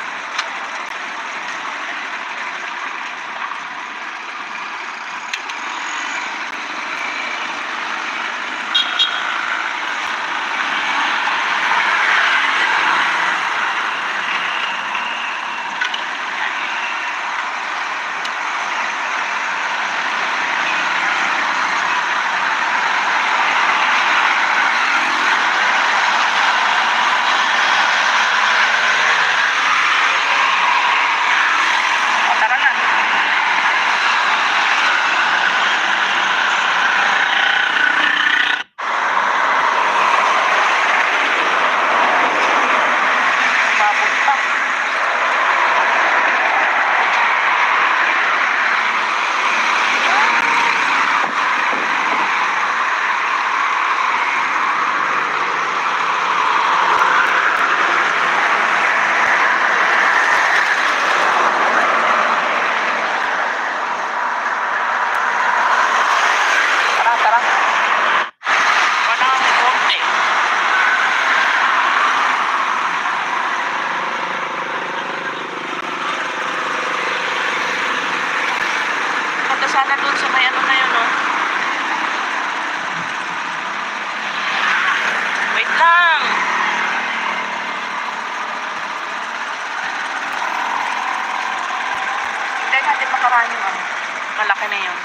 O, tara na. Umabot pa. Tara, tara. Parang konti. Punta sana doon sa may ano na yun, no? Wait lang. Hindi natin makaraan yung ano, malaki na yun.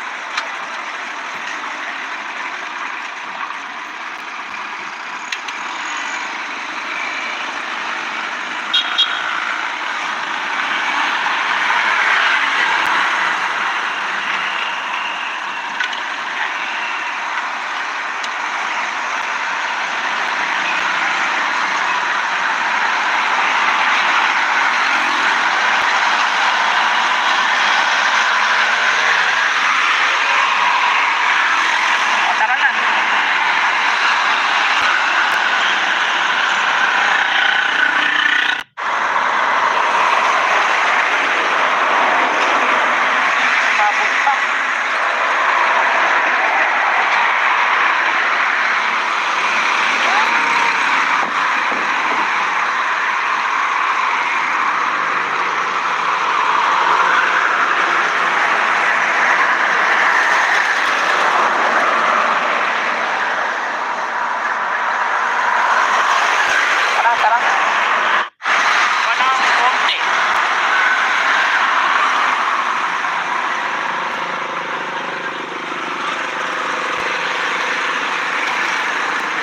O, tara na. Umabot pa. Tara, tara. Parang konti.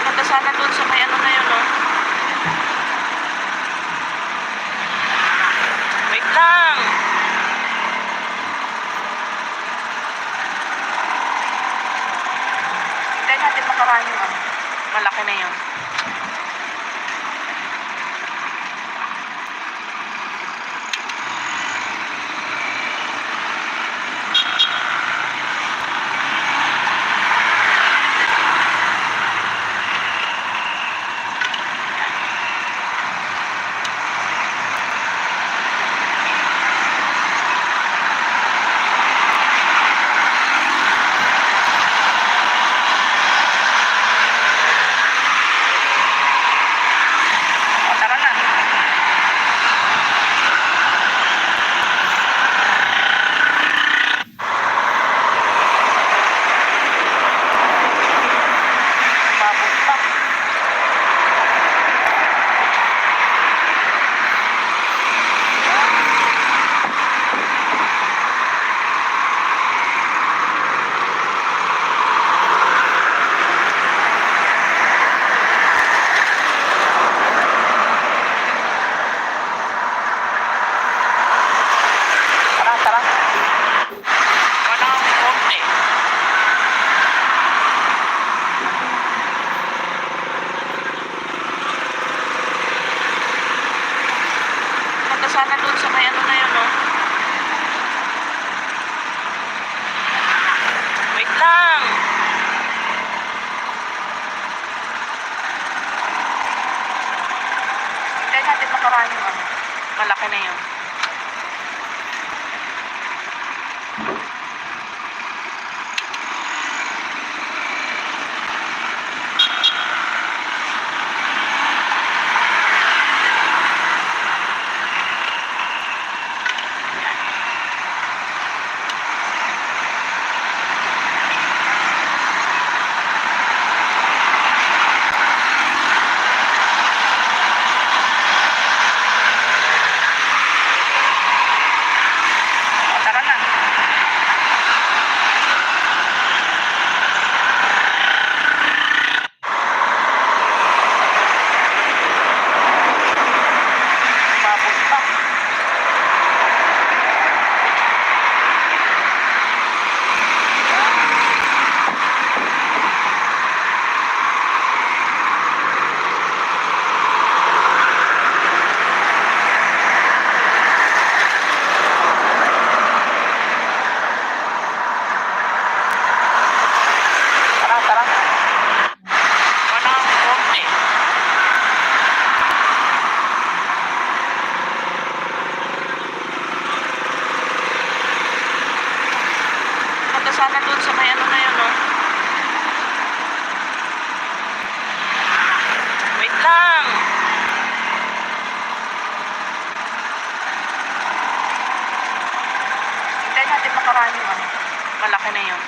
Punta sana doon sa may ano na yun, no? Wait lang. Hindi natin makaraan yung ano, malaki na yun. sana doon sa may ano na yun, no? Wait lang! Hintayin natin makaraan yung ano. Malaki na yun.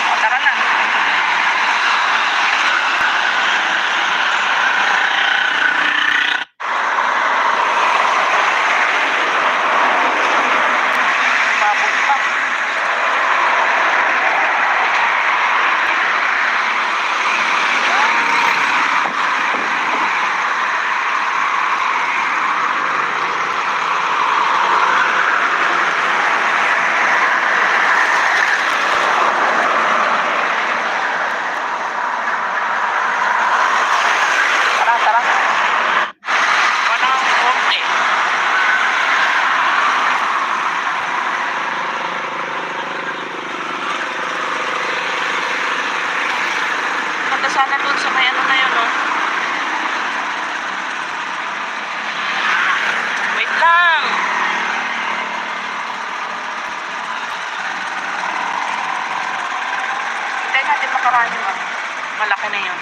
O, tara na. Babog pa. Tara, tara. Walang konti. Punta sana doon sa may ano na yun, no? Wait lang! Hintayin natin makaraan yung ano. Malaki na yun.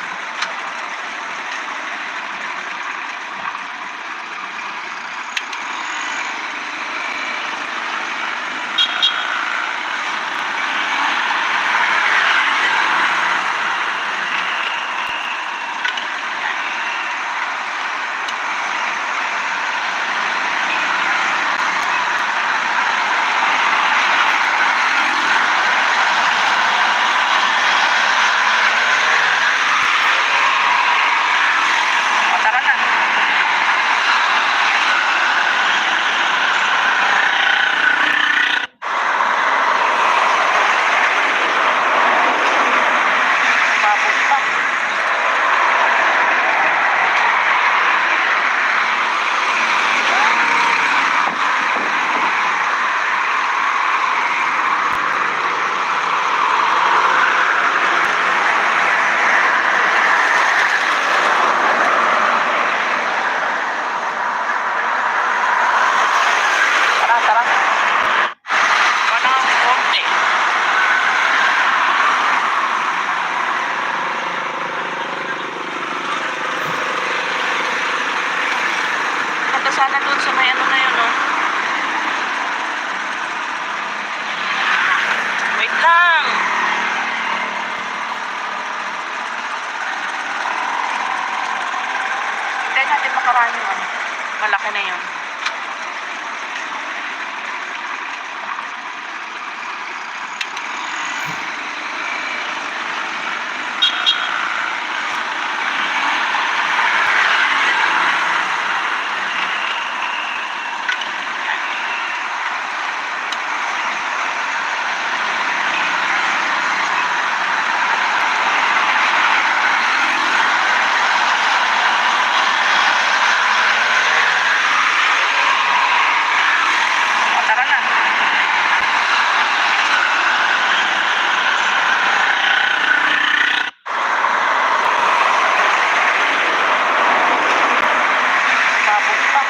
O, tara na. Babog pa. Tara, tara. Walang konti. Punta sana doon sa may ano na yun, no? Wait lang! Hintayin natin makaraan yung ano. Malaki na yun. O, tara na. Babog pa.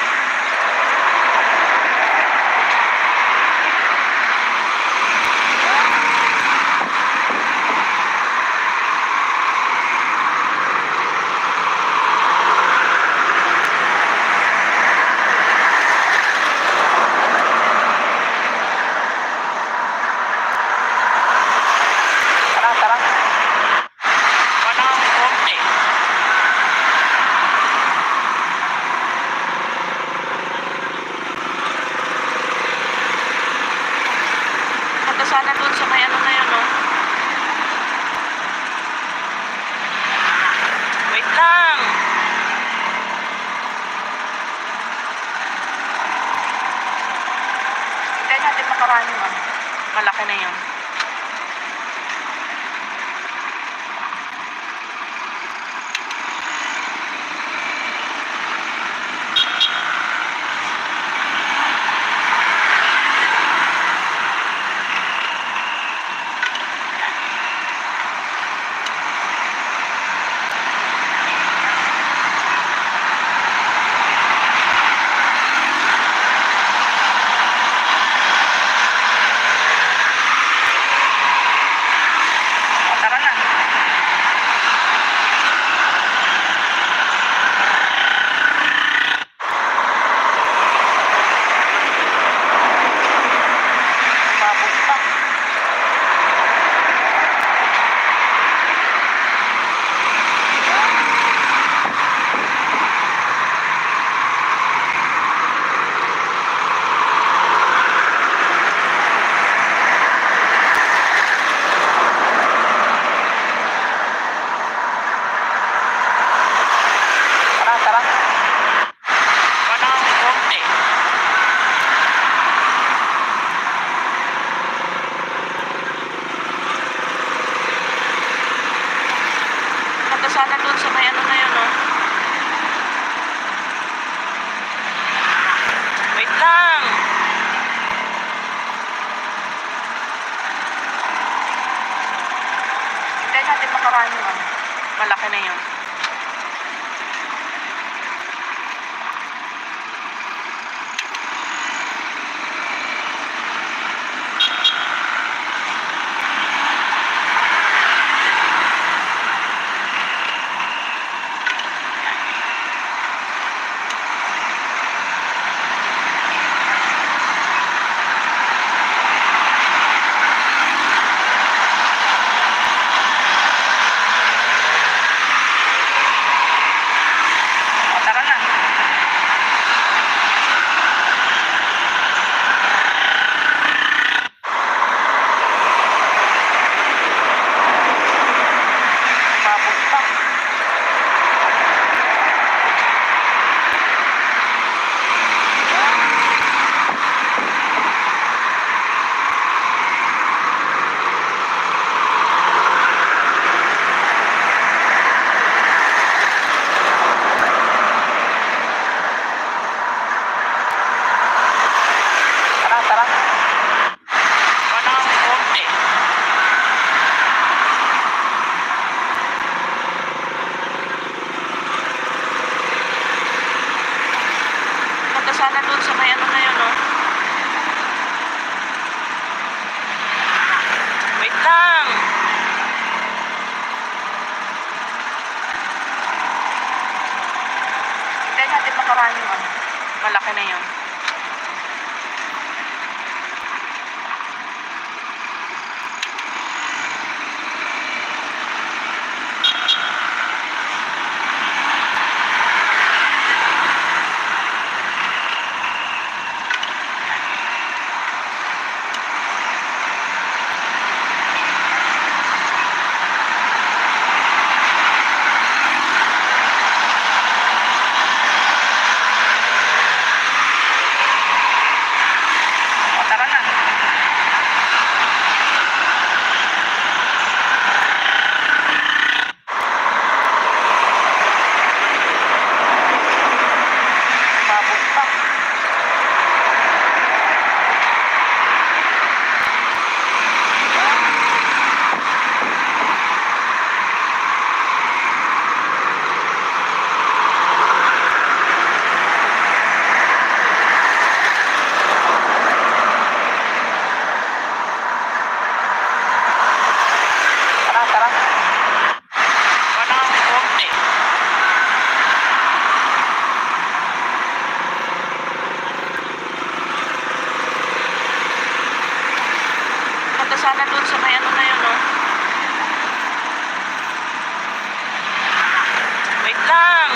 Tara, tara. Walang konti. Punta sana doon sa may ano na yun, no? Wait lang! Hintayin natin makaraan yung ano. Malaki na yun. Tara na. Umabot pa. Tara, tara. Parang konti. Punta sana doon sa may ano na yun, no? Wait lang. Hintayin natin makarami, no? Malaki na yun. Tara na. Umabot pa. Tara, tara. Parang konti. Punta sana doon sa may ano na yun, no? Wait lang. Hintayin natin makarami, no? Malaki na yun. Tara na. Umabot pa. Tara, tara. Parang konti. Punta sana doon sa may ano na yun, no? Wait lang.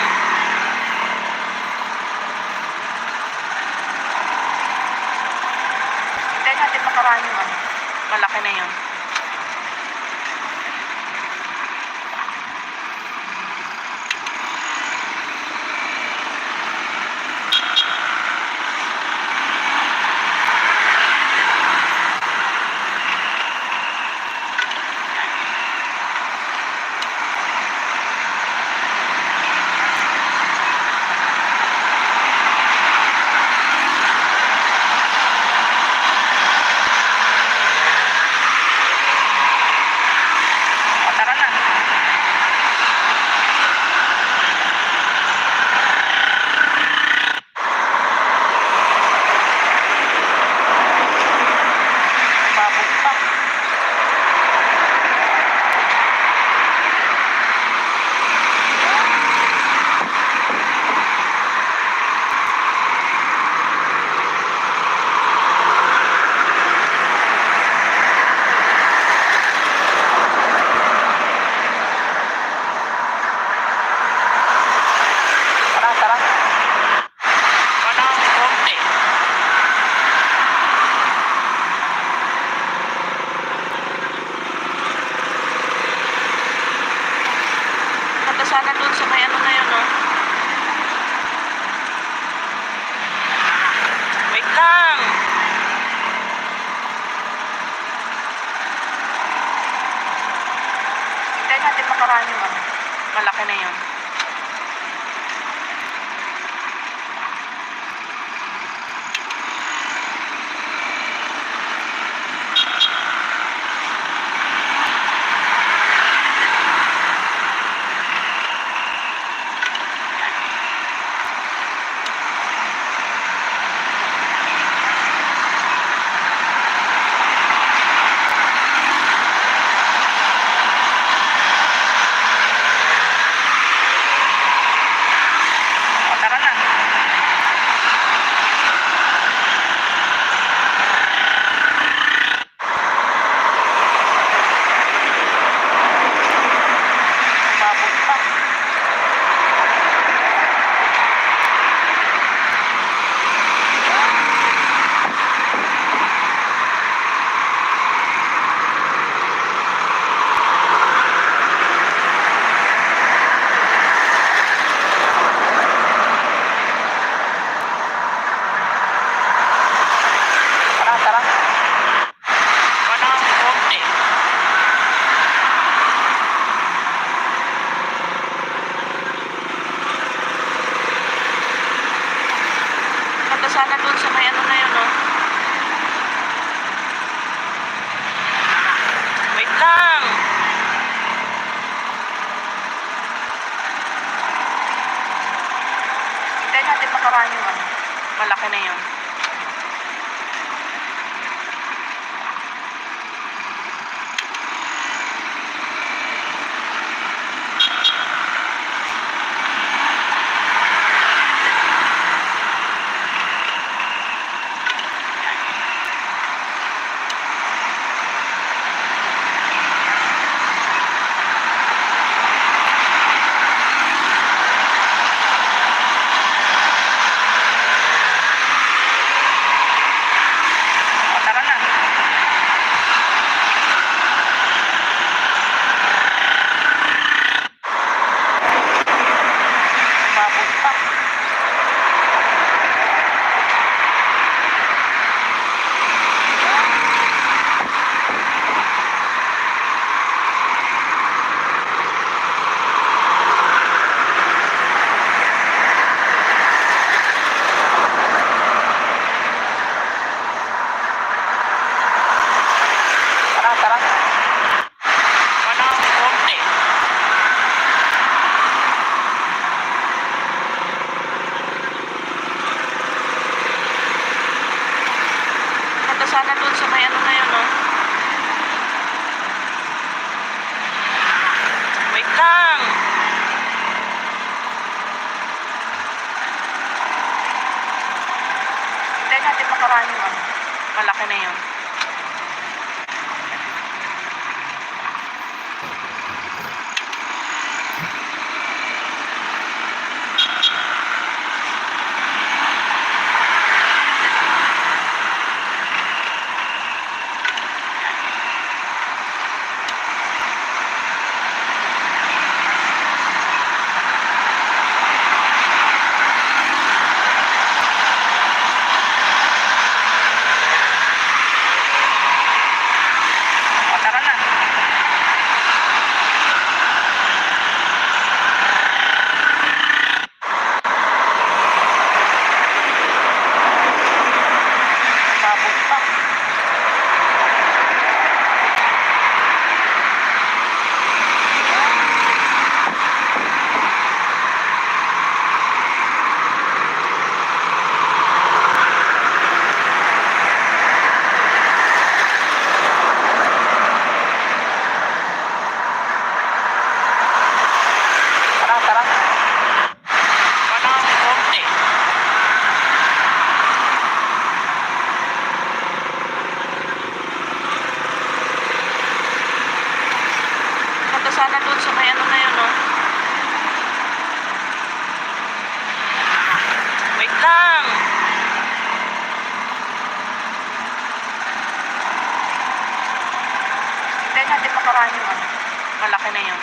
Hintayin natin makarami, no? Malaki na yun. na yun. O, tara na. Umabot pa. Tara, tara. Parang konti. Punta sana doon sa may ano na yun, oh. Wait lang. Hintayin natin makaraan yung ano. Malaki na yun. O, tara na. Umabot pa. Tara, tara. Parang konti. Punta sana doon sa may ano na yun, oh. Wait lang. Hintayin natin makaraan yung ano. Malaki na yun. O, tara na. Umabot pa. Tara, tara. Parang konti. Punta sana doon sa may ano na yun, oh. Wait lang. Hintayin natin makaraan yung ano. Malaki na yun.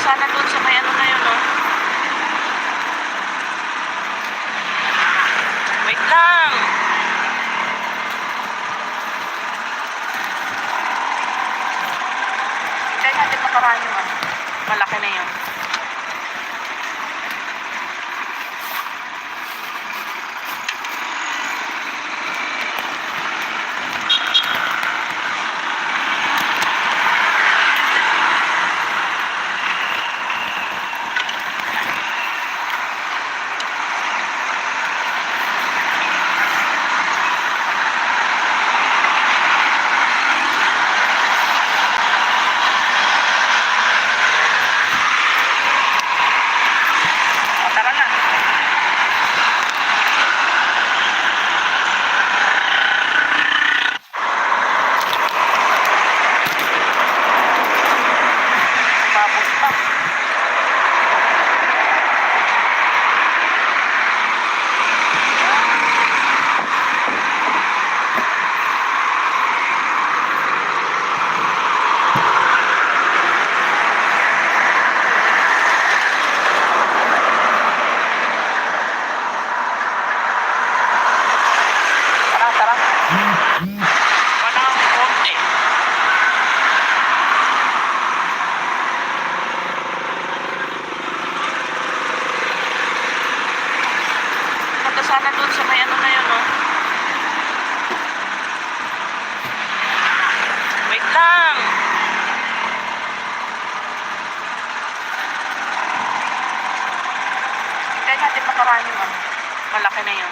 sana doon sa may ano na yun, no? Wait lang! Hintayin natin makaraan yung ano. Malaki na yun. O, tara na. Babog pa. Tara, tara. Walang konti. Punta sana doon sa may ano na yun, no? Wait lang! Hintayin natin makaraan yung ano. Malaki na yun.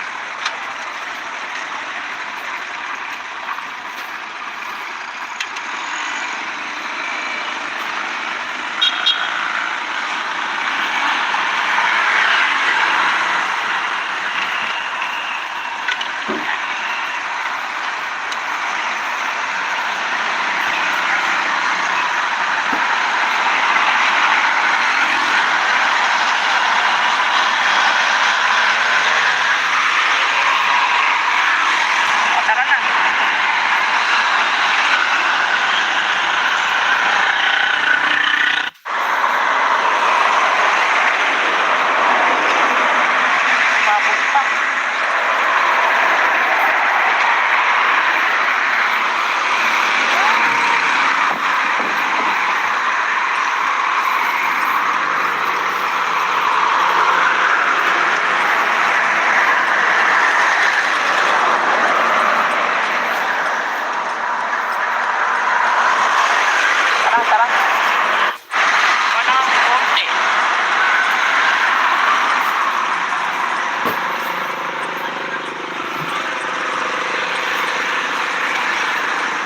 O, tara na. Babog pa. Tara, tara. Walang konti.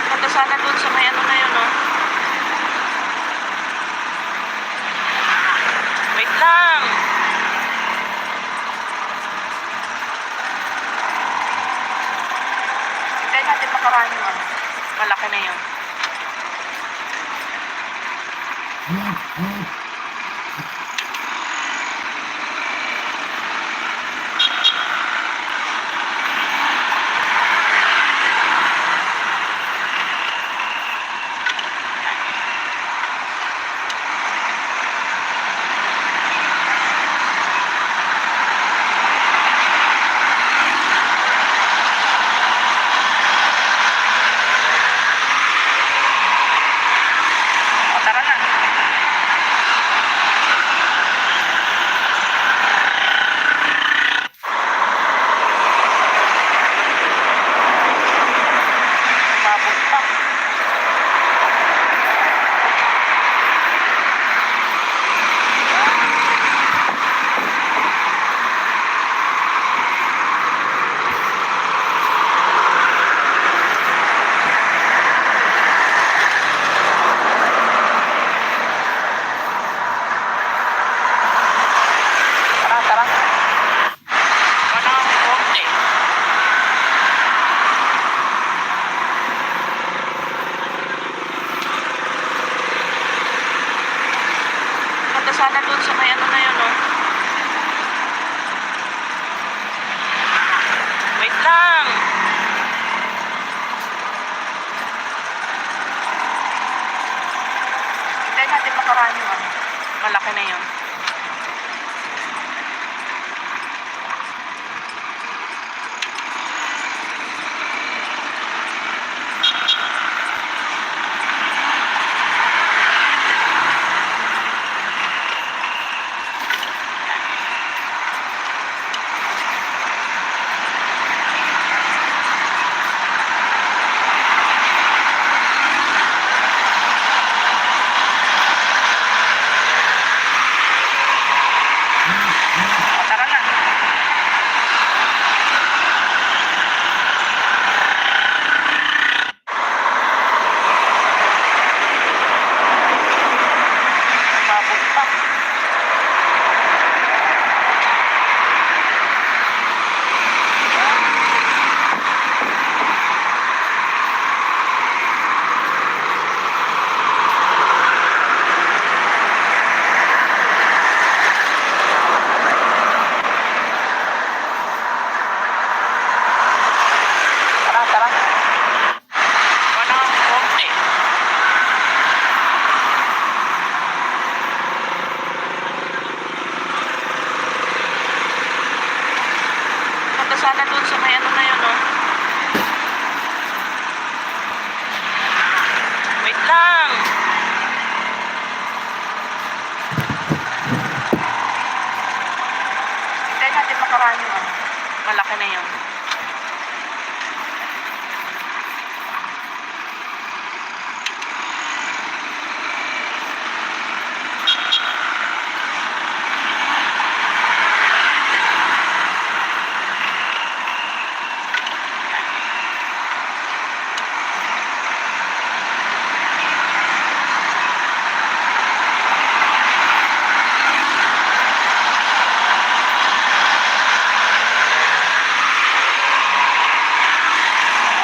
Punta sana doon sa may ano na yun, no? Wait lang! Hintayin natin makaraan yung ano. Malaki na yun. O, tara na. Babog pa. Tara, tara. Walang konti. Punta sana doon sa may ano na yun, no? Wait lang! Hintayin natin makaraan yung ano. Malaki na yun. Tara na. Umabot pa. Tara, tara. Walang konti. Punta sana doon sa may ano na yun, no? Wait lang. Hintayin natin makaraan yun, ano? Malaki na yun.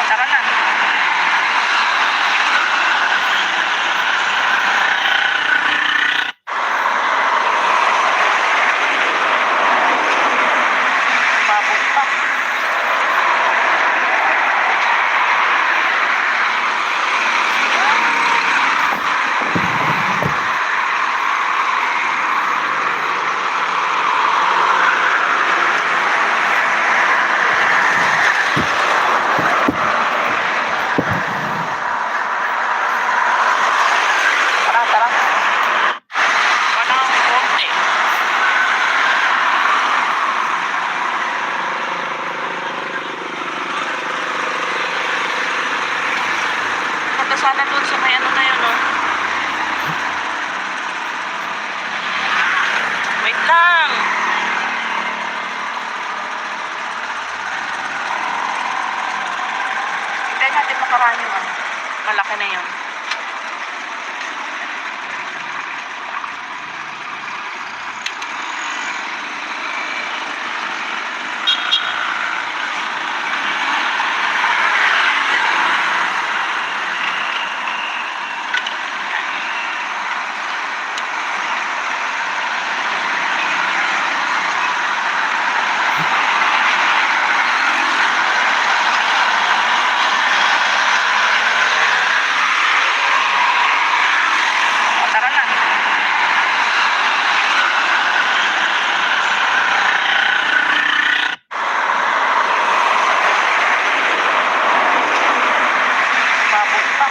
Tara na. Umabot pa. Tara, tara. Walang konti. Punta sana doon sa may ano na yun, no? Wait lang. Hintayin natin makaraan yun, ano? Malaki na yun. Tara na. Umabot pa.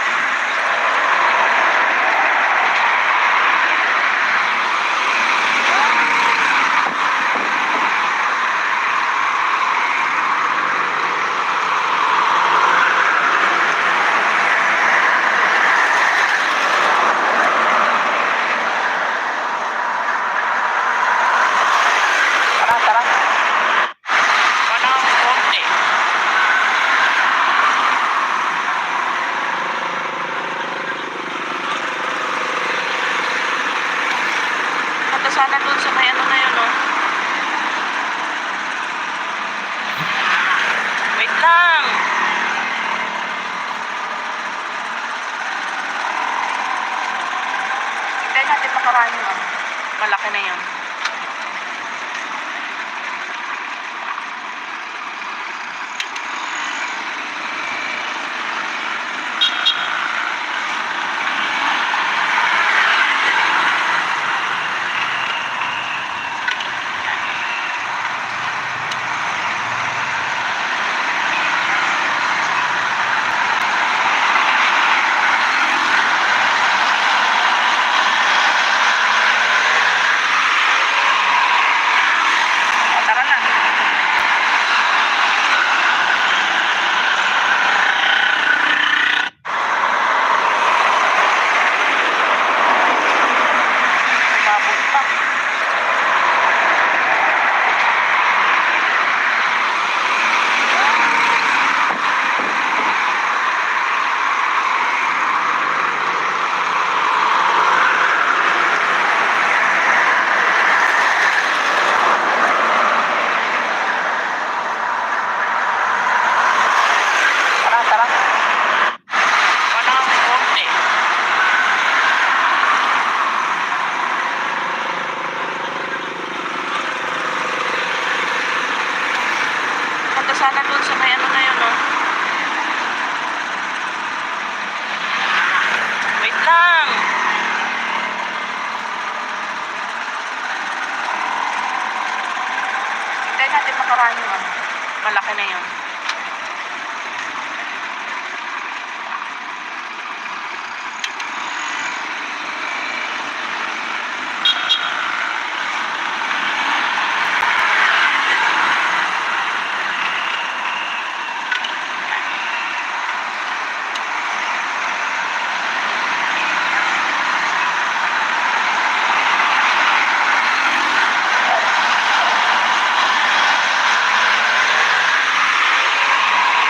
Tara, tara. Walang konti. Punta sana doon sa may ano na yun, no? Wait lang. Hintayin natin makaraan yun, ano? Malaki na yun. pa. Tara, tara. Walang konti. Punta sana doon sa may ano na yun, no? Wait lang. Hintayin natin makaraan yung ano. Malaki na yun.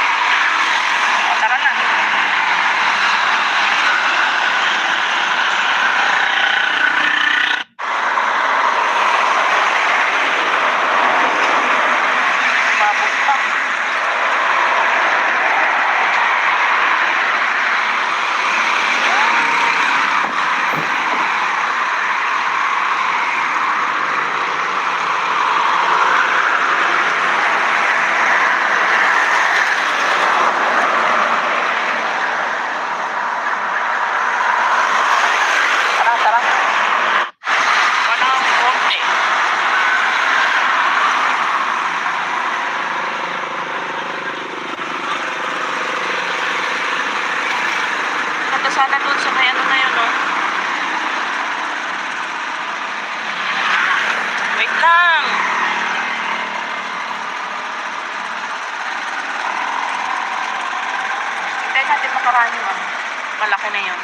O, tara na. Umabot pa. Tara, tara. Walang konti. Punta sana doon sa may ano na yun, no? Wait lang. Hintayin natin makaraan yung ano. Malaki na yun.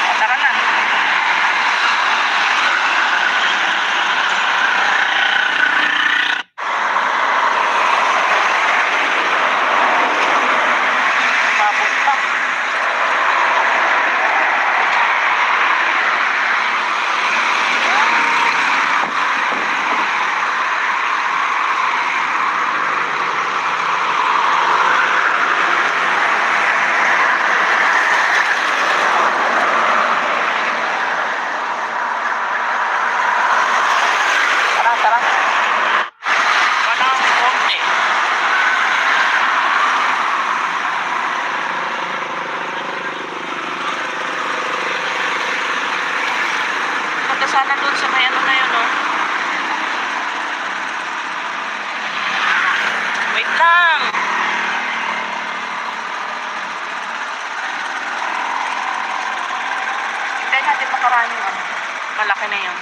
O, tara na. Umabot pa. Tara, tara. Walang konti. Punta sana doon sa may ano na yun, no? Wait lang. Hintayin natin makaraan yung ano. Malaki na yun.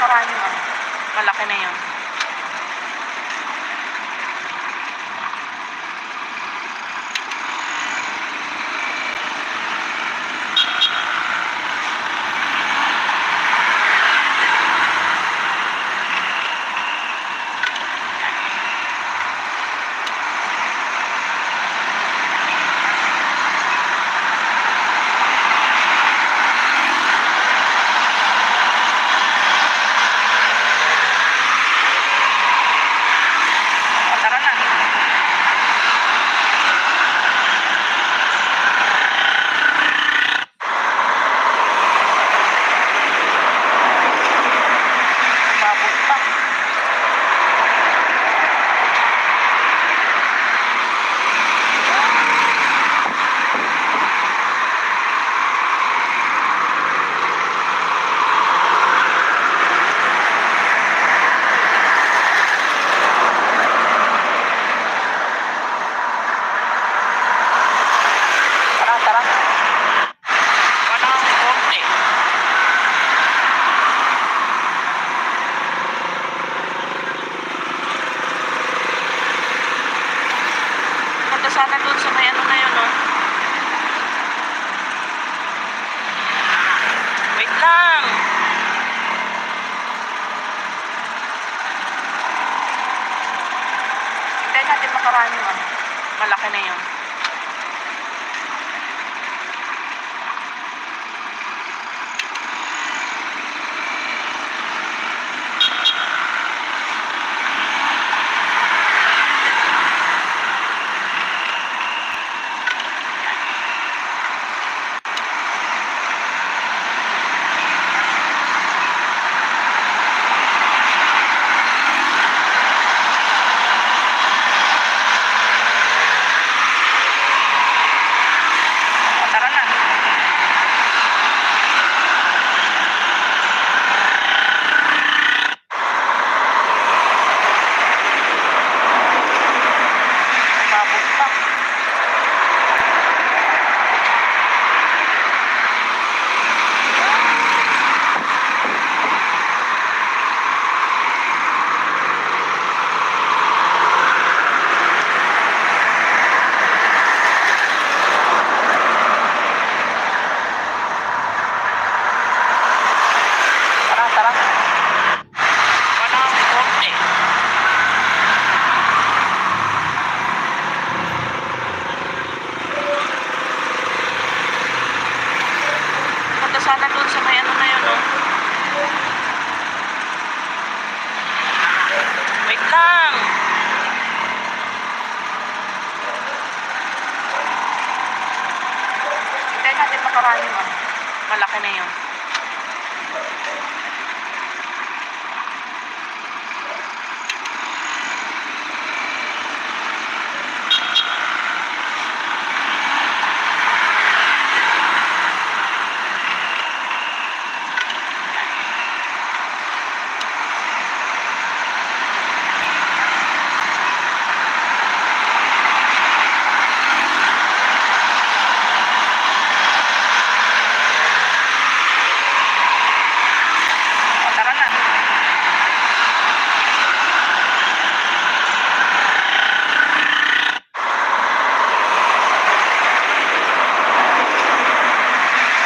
nakaraan yun. Malaki na yun. Tara na. Umabot pa. Tara, tara. Walang konti. Punta sana doon sa may ano na yun, no? Wait lang. Hintayin natin makaraan yun. Malaki na yun. Tara na. Umabot pa. Tara, tara. Walang konti. Punta sana doon sa may ano na yun, no? Wait lang. Hintayin natin makaraan yun. Malaki na yun. Tara na.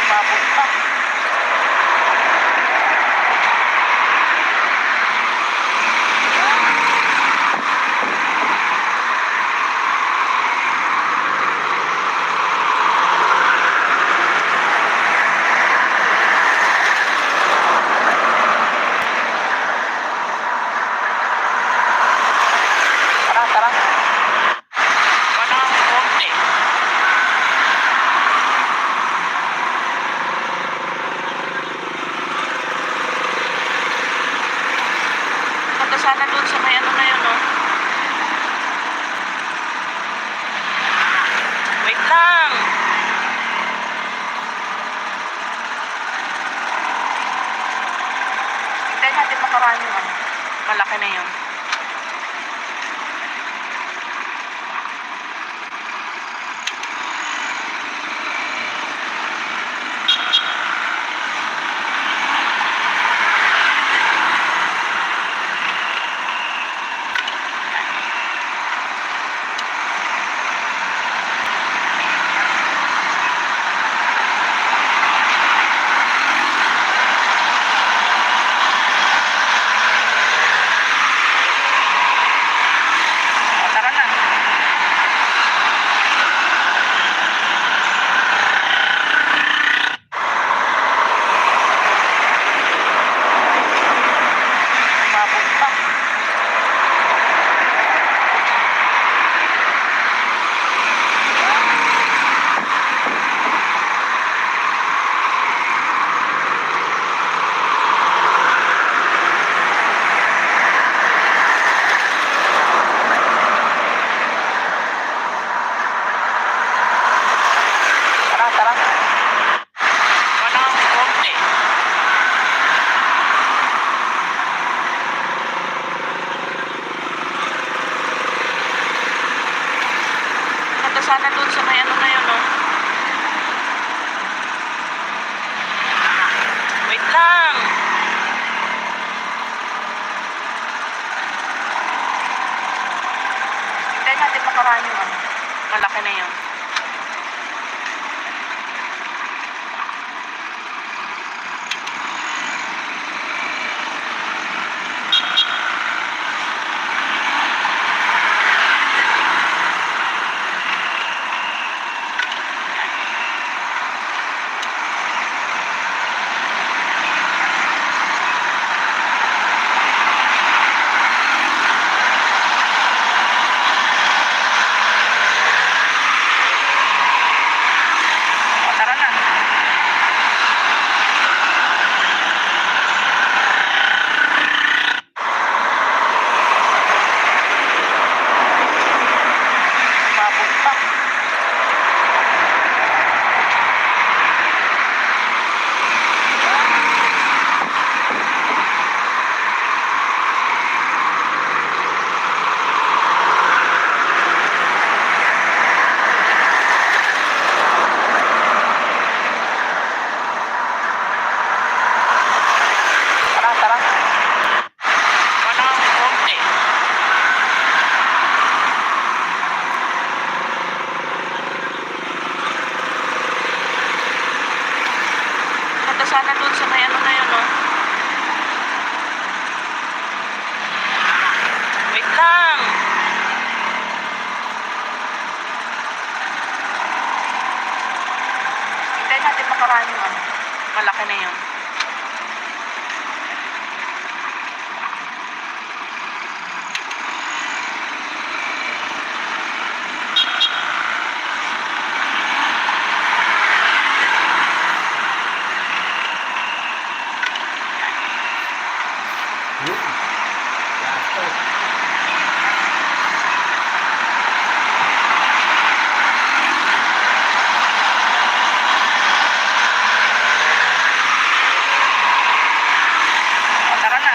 Umabot pa. Tara, tara. Walang konti. Punta sana doon sa may ano na yun, no? Wait lang. Hintayin natin makaraan yun. Malaki na yun. Malaki na yun. O, tara na. Umabot pa. Tara, tara. Walang konti. Punta sana doon sa may ano na yun, no? Wait lang. Hintayin natin makaraan yung ano. Malaki na yun. O, tara na.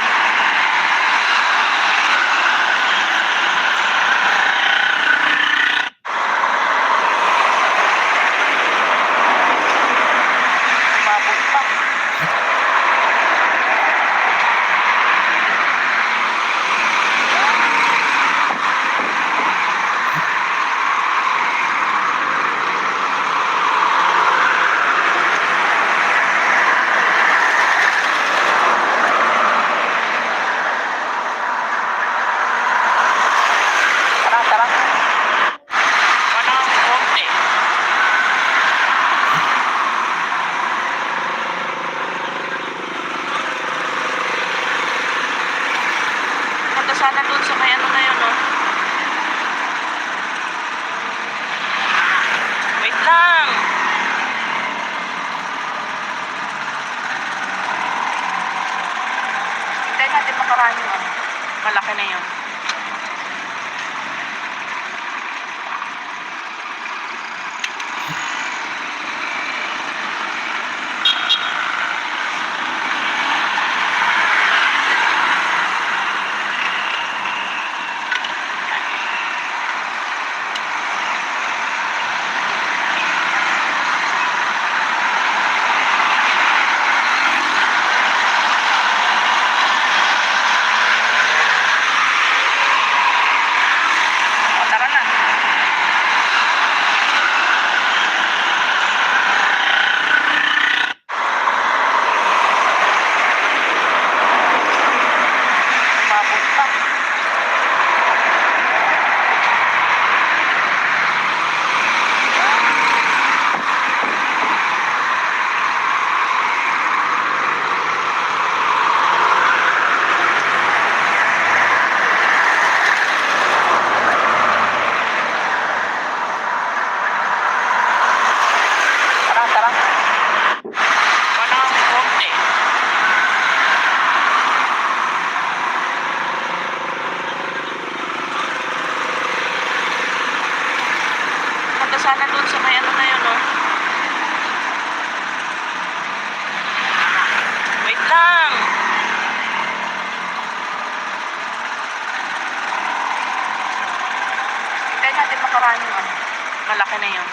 Umabot pa. Tara, tara. Walang konti. Punta sana doon sa may ano na yun, no? Wait lang. Hintayin natin makaraan yung ano. Malaki na yun. O, tara na. Umabot pa. Tara, tara. Walang konti. Punta sana doon sa may ano na yun, no? Wait lang. Hintayin natin makaraan yung ano. Malaki na yun.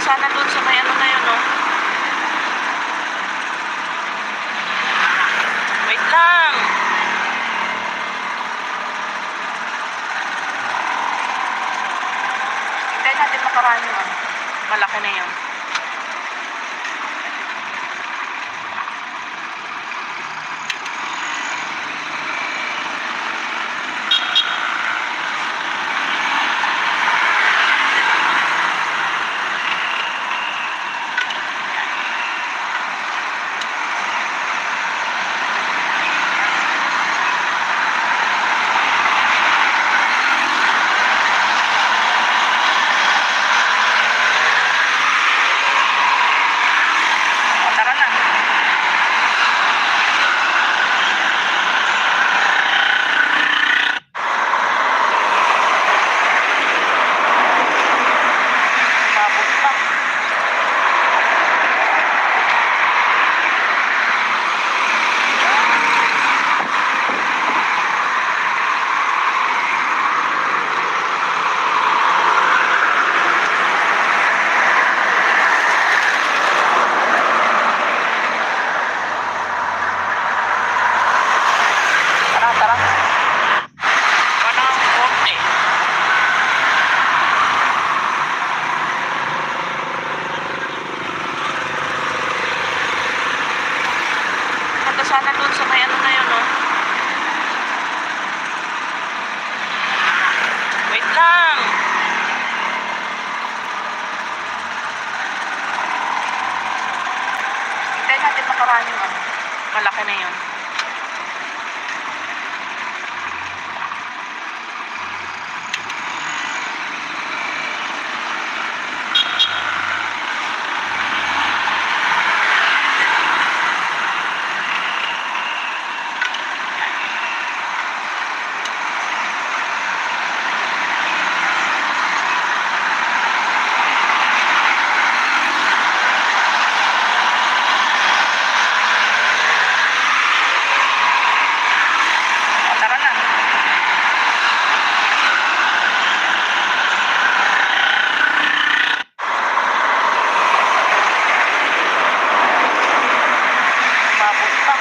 sana doon sa may ano na yun, no? Wait lang! Hintayin natin makaraan yun, ano? Malaki na yun. O, tara na. Umabot pa. Tara, tara. Parang konti. Punta sana doon sa may ano na yun, no? Wait lang! Hintayin natin makaraan yun, ano? Malaki na yun. O, tara na. Umabot pa.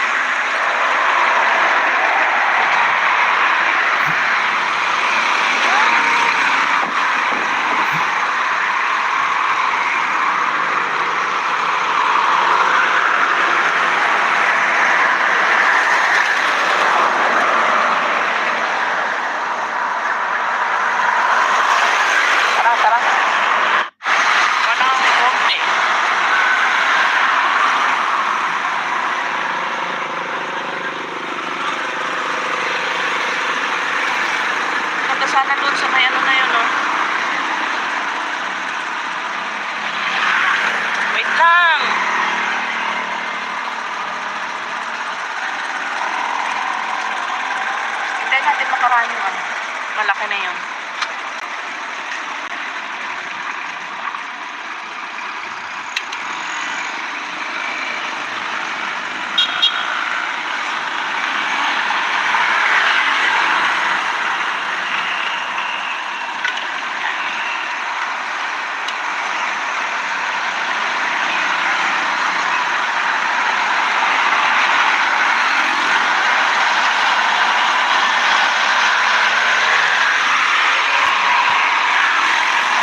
Tara, tara. Parang konti. Punta sana doon sa may ano na yun, no? Wait lang! Hintayin natin makaraan yun, ano? Malaki na yun.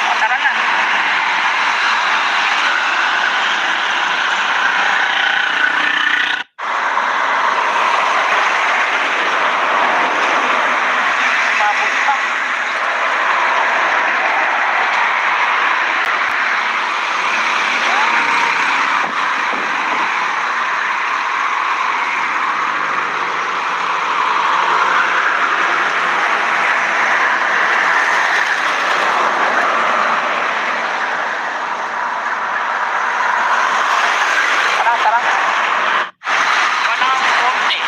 O, tara na. Umabot pa. Tara, tara. Parang konti.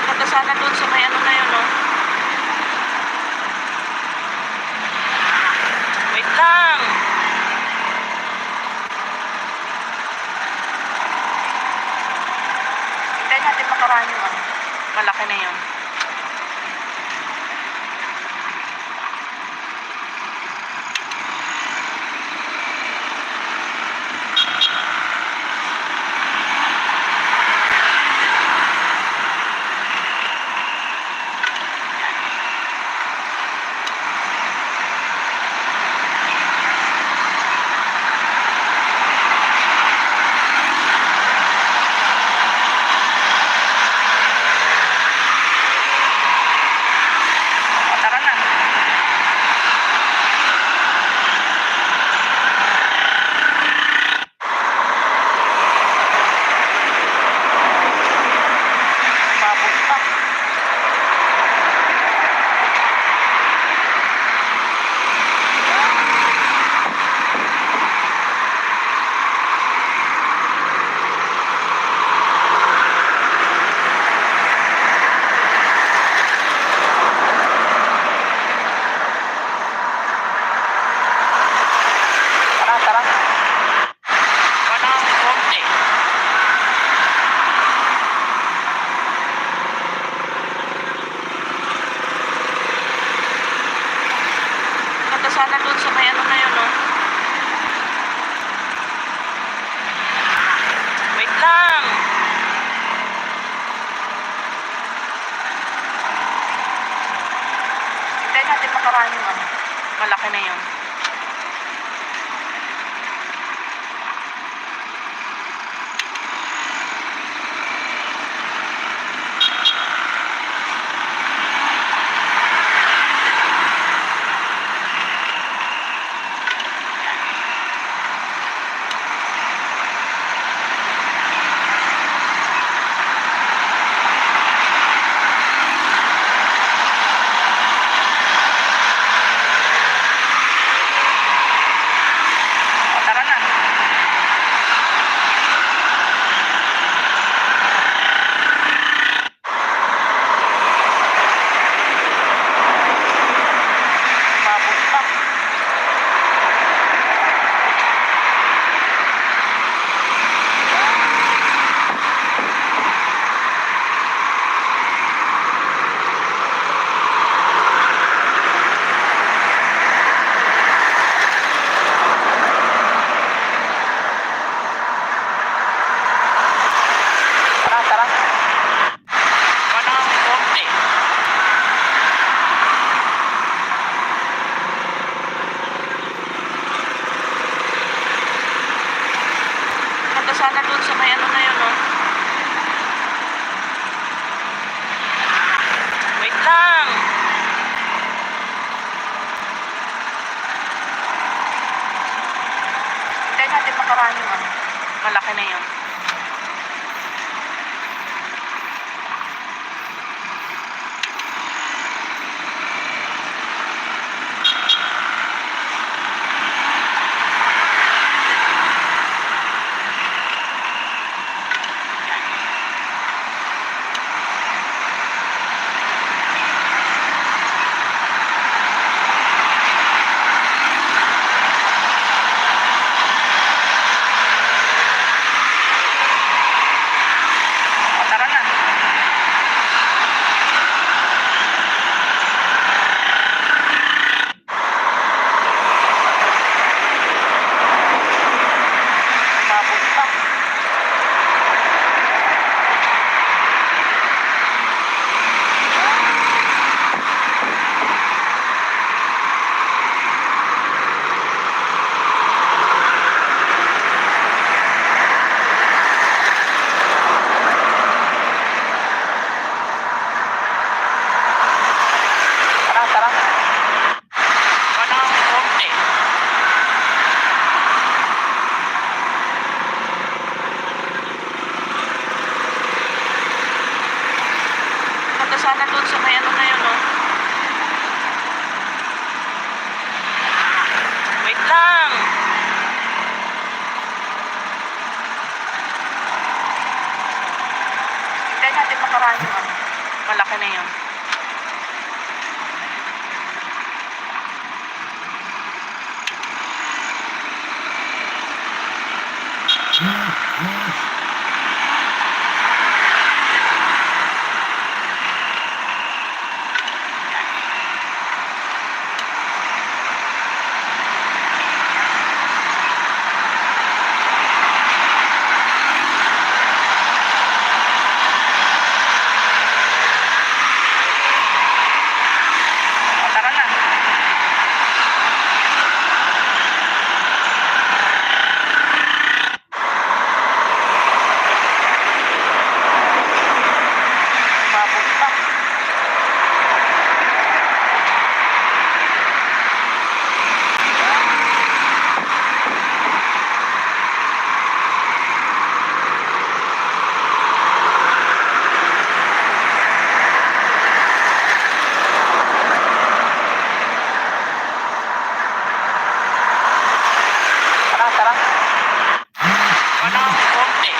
Punta sana doon sa may ano na yun, no? Wait lang! Hintayin natin makaraan yun, ano? Malaki na yun. Tara na. Umabot pa. Tara, tara. Walang konti. Ganda sana doon sa may ano na yun, no? Wait lang. Hintayin natin makaraan yung ano. Malaki na yun. Tara na. Umabot pa. Tara, tara. Walang konti. Ganda sana doon sa may ano na yun, no? Wait lang. Hintayin natin makaraan yung ano. Malaki na yun. Tara na. Umabot pa. Tara, tara. Walang konti. Ganda sana doon sa may ano na yun, no? Wait lang. Hintayin natin makaraan yung ano. Malaki na yun. Umabot pa. Tara, tara. Walang konti.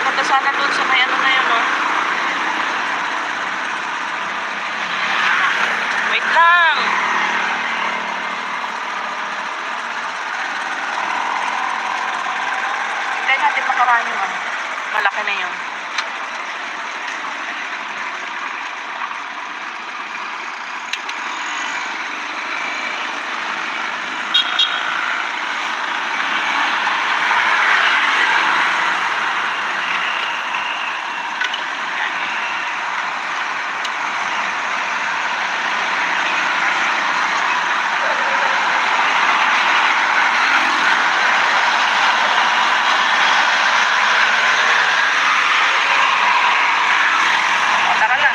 Punta sana doon sa may ano na yun, no? Wait lang. Hintayin natin makaraan yung ano. Malaki na yun. O, tara na.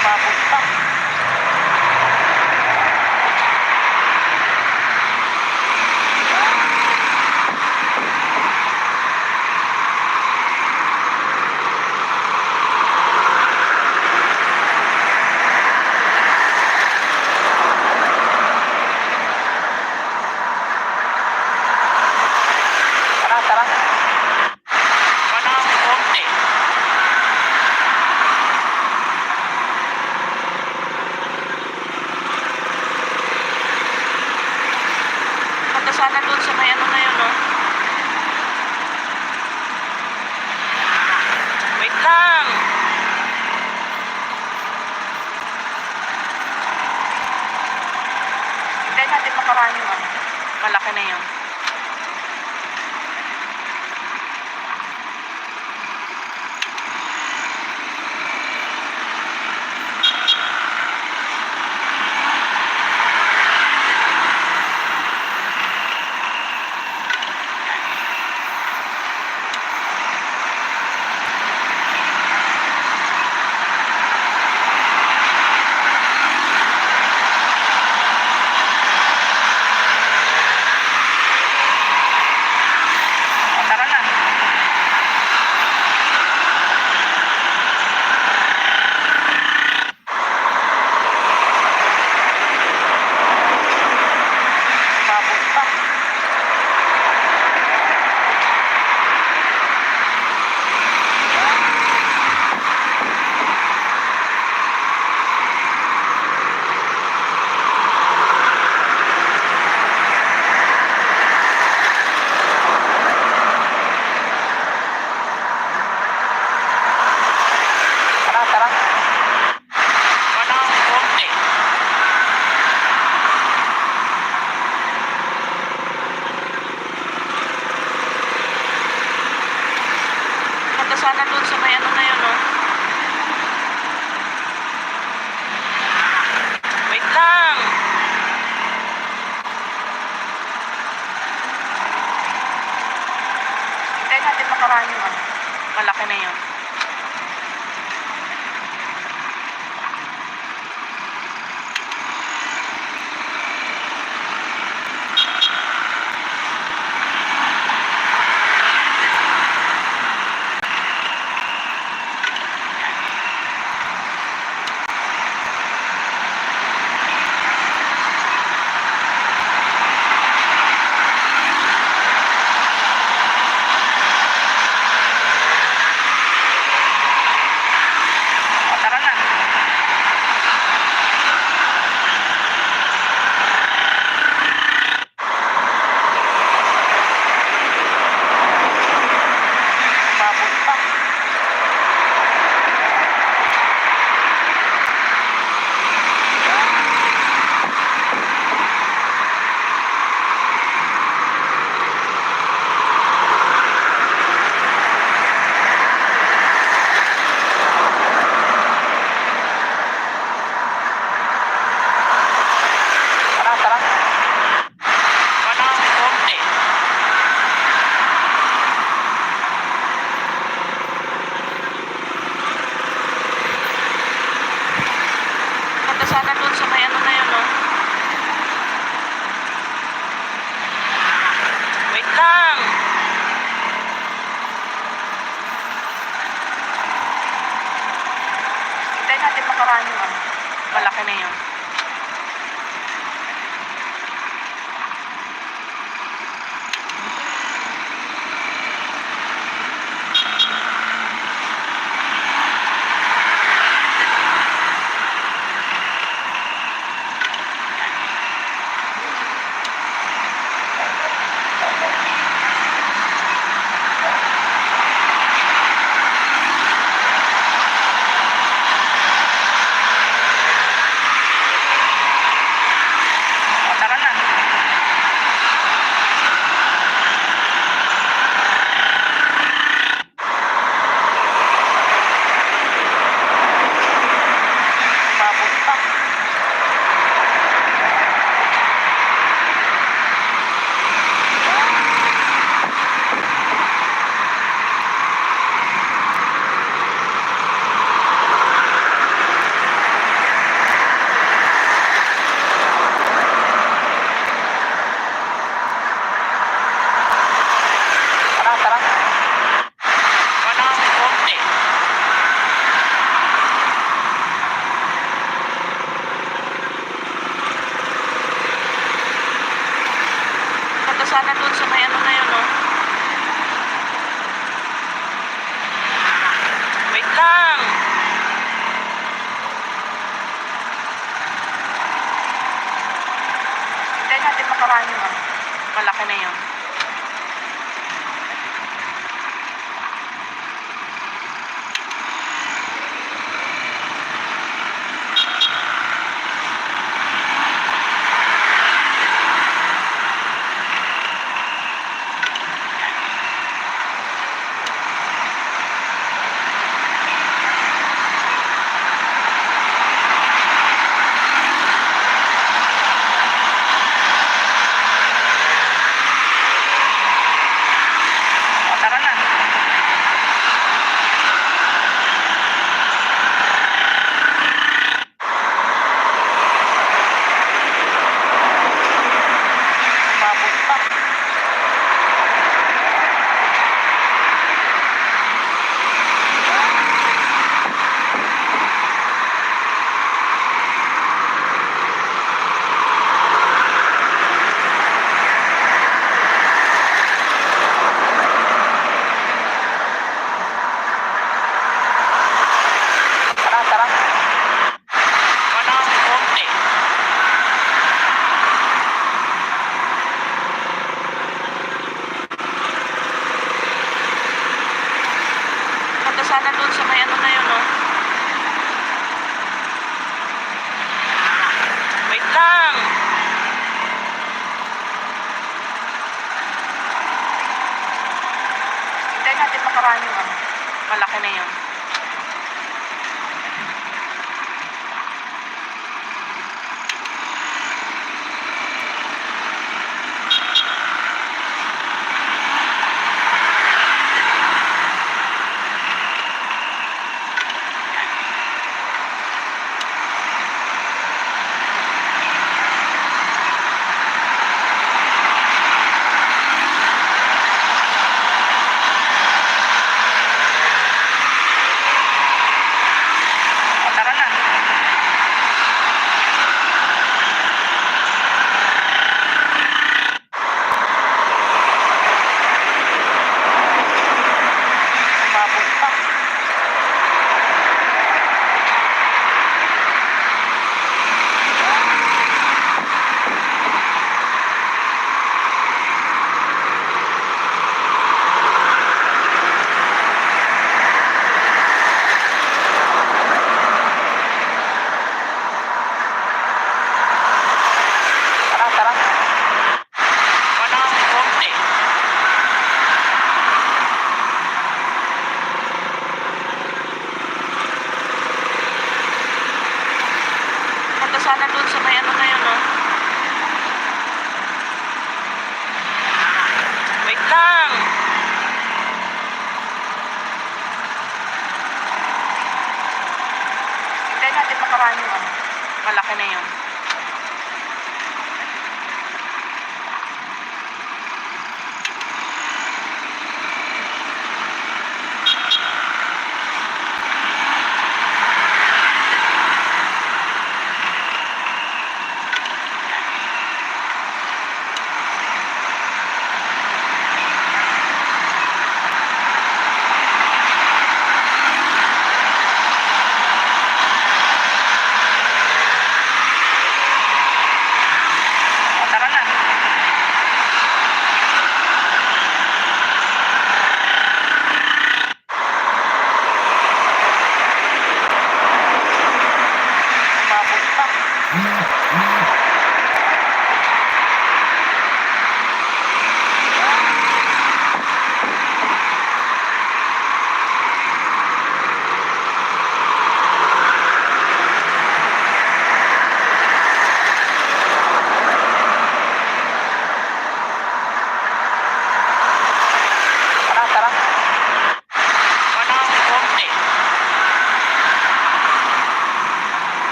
Umabot pa. Tara, tara. Walang konti. Punta sana doon sa may ano na yun, no? Wait lang. Hintayin natin makaraan yung ano. Malaki na yun. O, tara na. Umabot pa. Tara, tara. Walang konti. Punta sana doon sa may ano na yun, no? Wait lang. Hintayin natin makaraan yung ano. Malaki na yun. nakaraan yung ano. Malaki na yun. O, tara na. Umabot pa. Tara, tara. Wala akong konti. Punta sana doon sa may ano na yun, no? Wait lang. Hintayin natin makaraan yung ano. Malaki na yun. O, tara na. Umabot pa. Tara, tara. Wala akong konti. Punta sana doon sa may ano na yun, no? Wait lang. Hintayin natin makaraan yung ano. Malaki na yun. O, tara na. Umabot pa. Tara, tara. Wala akong konti. Punta sana doon sa may ano na yun, no? Wait lang. Hintayin natin makaraan yung ano. Malaki na yun.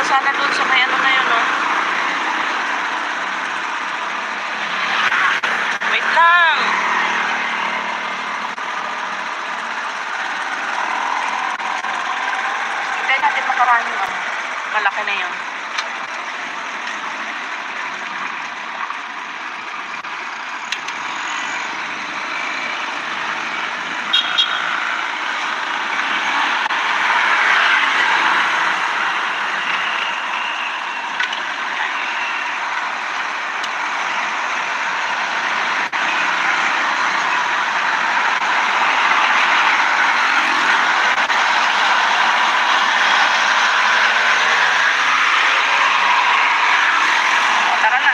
sana doon sa may ano na yun, no? Wait lang. Hindi natin makaraan yung ano. Malaki na yun. Tara na.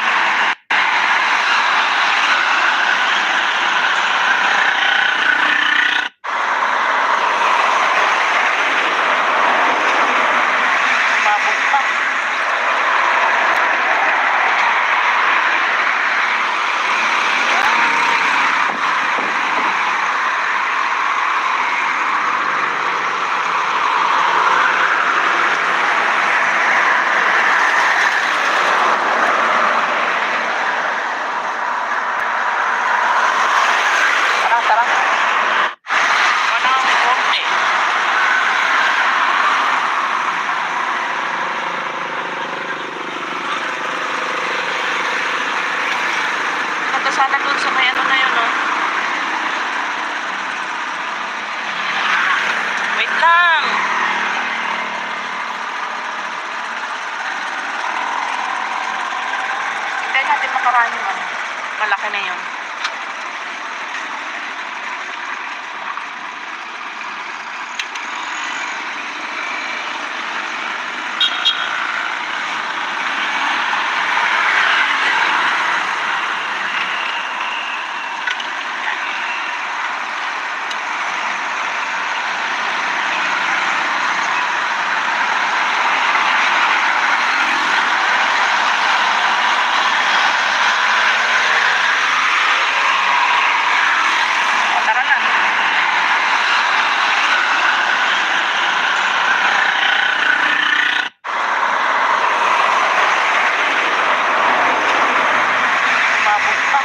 Umabot pa. Tara, tara. Manang konti. Punta sana doon sa may ano na yun, no? Wait lang. Hindi natin makaraan yung ano. Malaki na yun. Tara na. Umabot pa.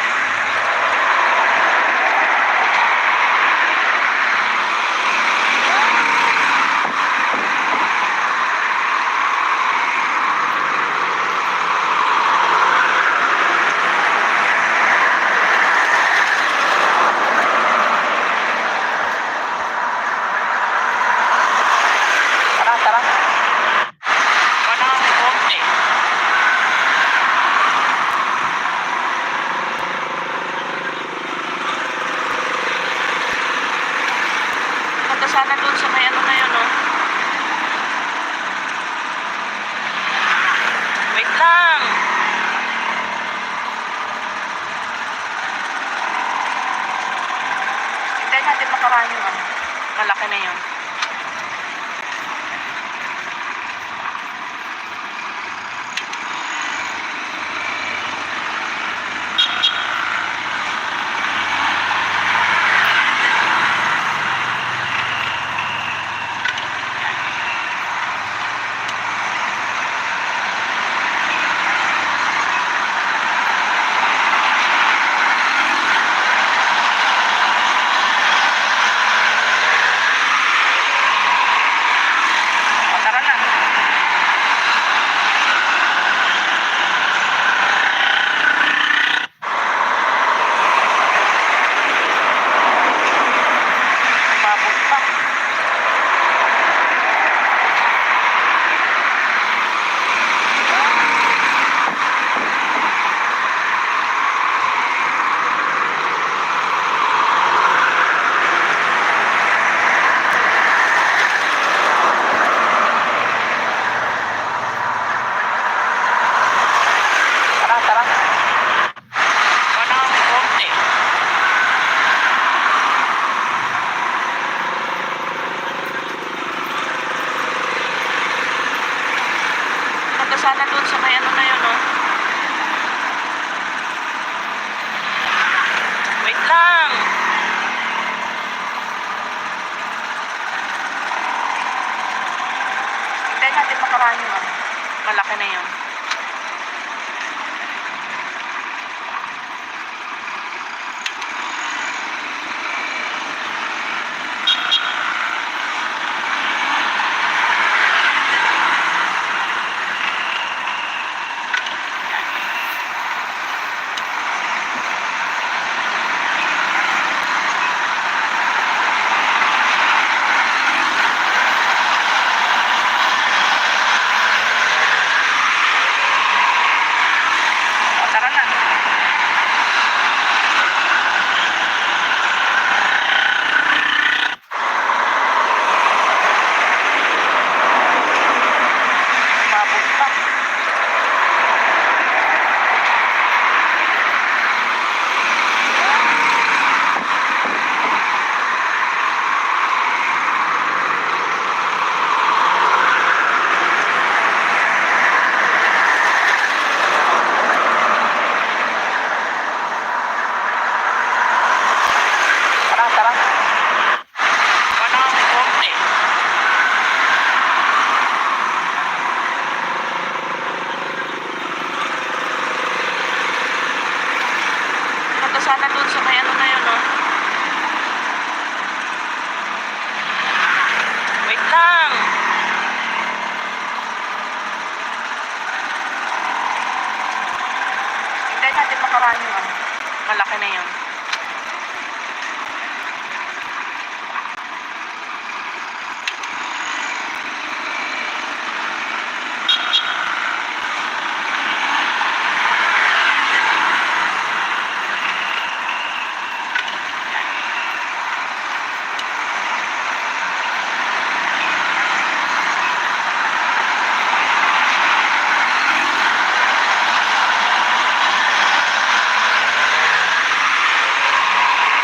Tara, tara. Manang konti. Punta sana doon sa may ano na yun, no? Wait lang. Hindi natin makaraan yung ano. Malaki na yun. Tara na. Umabot pa. Tara, tara. Manang konti. Punta sana doon sa may ano na yun, no? Wait lang. Hindi natin makaraan yung ano. Malaki na yun. O, tara na. Umabot pa. Tara, tara. Wala kang konti. Punta sana doon sa may ano na yun, no? Wait lang. Hintayin natin makaraan yung ano. Malaki na yun.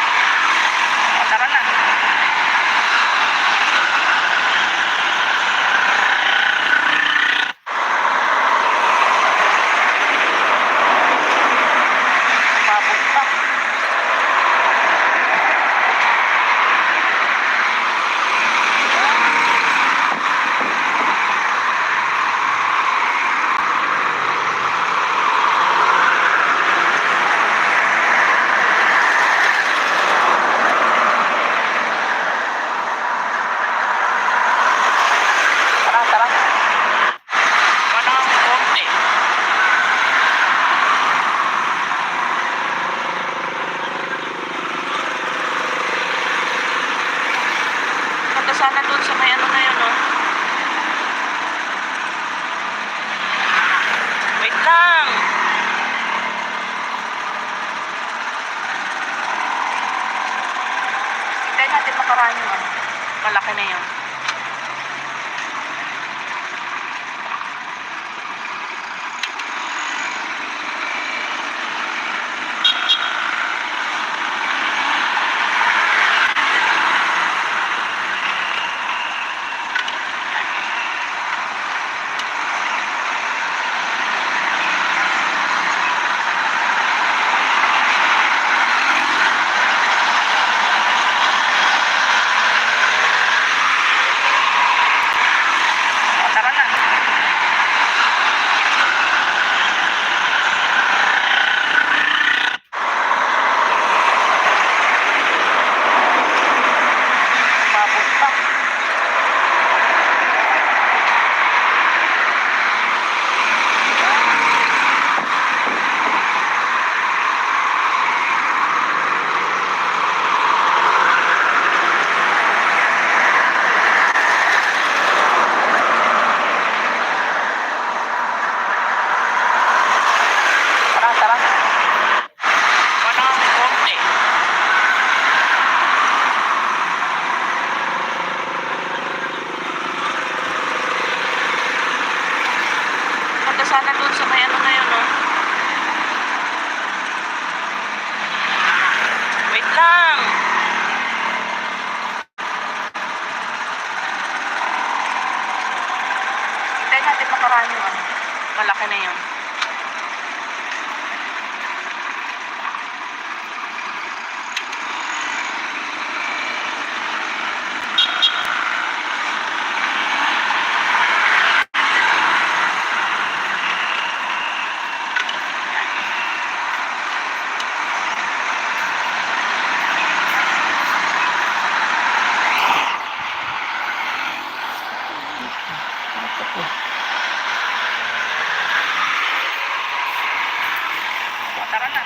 O, tara na. Umabot pa. Tara, tara. Wala kang konti. Punta sana doon sa may ano na yun, no? Wait lang. Hintayin natin makaraan yung ano. Malaki na yun. O, tara na. Umabot pa. Tara, tara. Wala kang konti. Punta sana doon sa may ano na yun, no? Wait lang. Hintayin natin makaraan yung ano. Malaki na yun. O, tara na.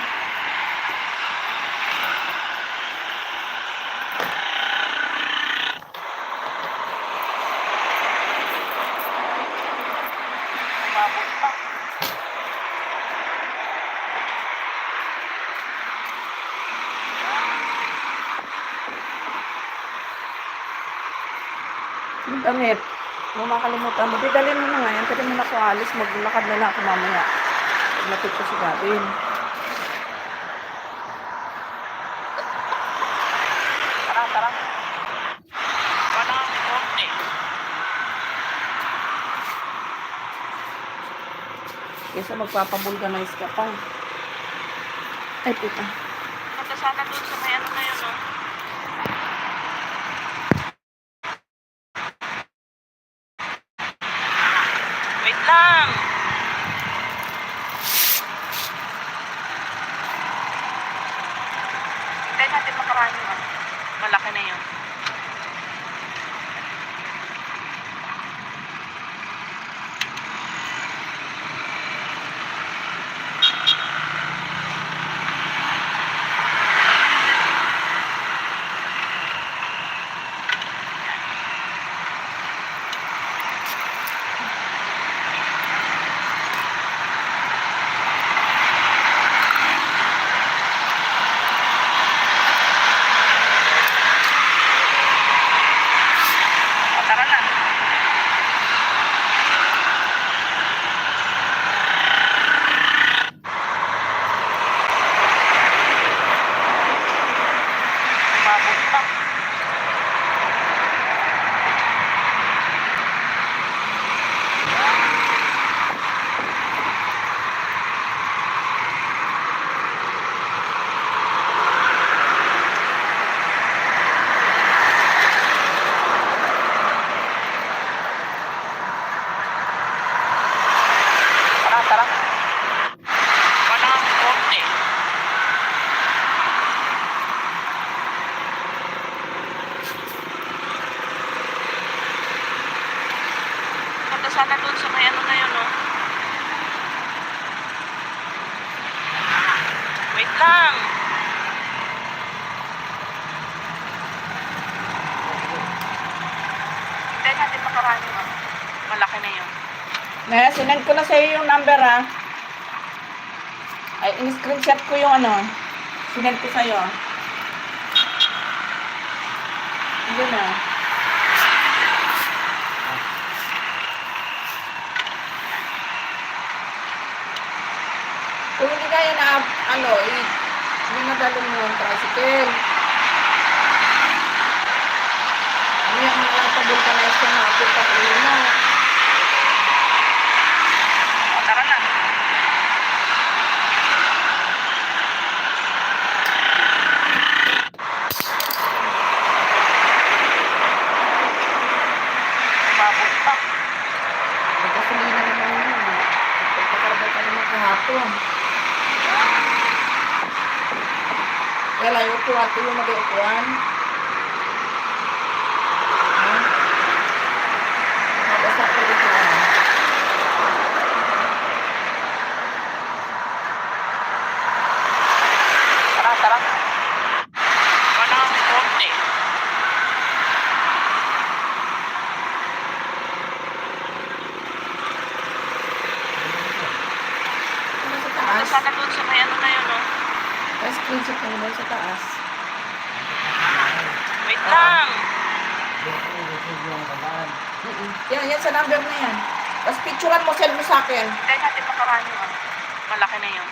Umabot pa. Yung damit, kung makalimutan mo, di dalhin mo na nga yan. Pwede mo na ako alis, maglakad na lang ako mamaya. Pag natid ko si Gavin. Tara, tara. Walang konti. Kesa magpapabulganize ka pa. Ay, puta. Punta sana doon sa may ano na yun, no? Wait lang. Hintayin natin makaraan yun, ah. Malaki na yun. O, tara na. Umabot pa. Tara, tara. Walang konti. Punta sana doon sa may ano na yun, no? Wait lang. Hintayin natin makaraan yun, ah. Malaki na yun. Sinend ko na sa iyo yung number, ha. Ay, in-screenshot ko yung ano. Sinend ko sa iyo. Yun na. Kung hindi kaya na, ano, hindi madalo mo yung tricycle. Ano yung mga pabulkanize ko na ako patuloy mo. O, tara na. Umabot pa. May gasolina naman yun. Pagpakarabay ka naman kahapon. Kaya lang yung upuan, ito yung mag-upuan. Basta ko dito. Tara, tara. Walang konti. Ano sa Punta taas? sana doon sa may ano na yun, no? May screenshot ko naman sa taas. Wait lang. Yan sa number na yan. Tapos picturean mo, send mo sa akin. Hintayin natin makaraan yun, ah. Malaki na yun.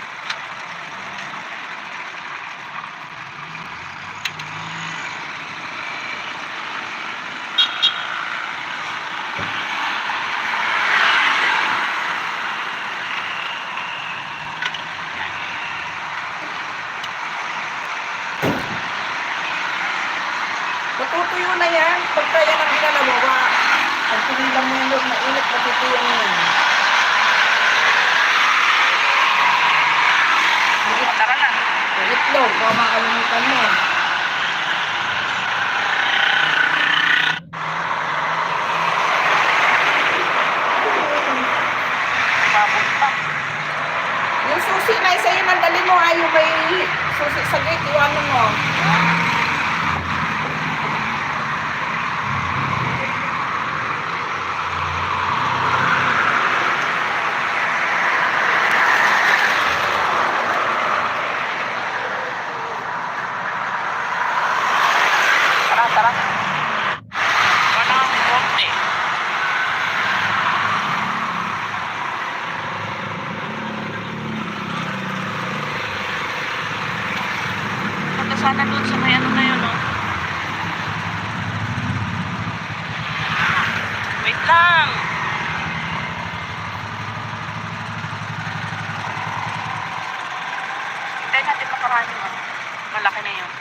Matutuyo na yan. Pagka yan ang ginalawa, pag pinilang mo yung loob na init, matutuyo na yan. O, tara na. Yung itlog, baka makalimutan mo. susi na sa'yo, nandali mo ay yung may susi sa gate, yung ano mo. Tara. Walang konti. Punta sana doon sa may ano na yun, no? Wait lang. Hintayin natin makaraan yun, ano? Malaki na yun.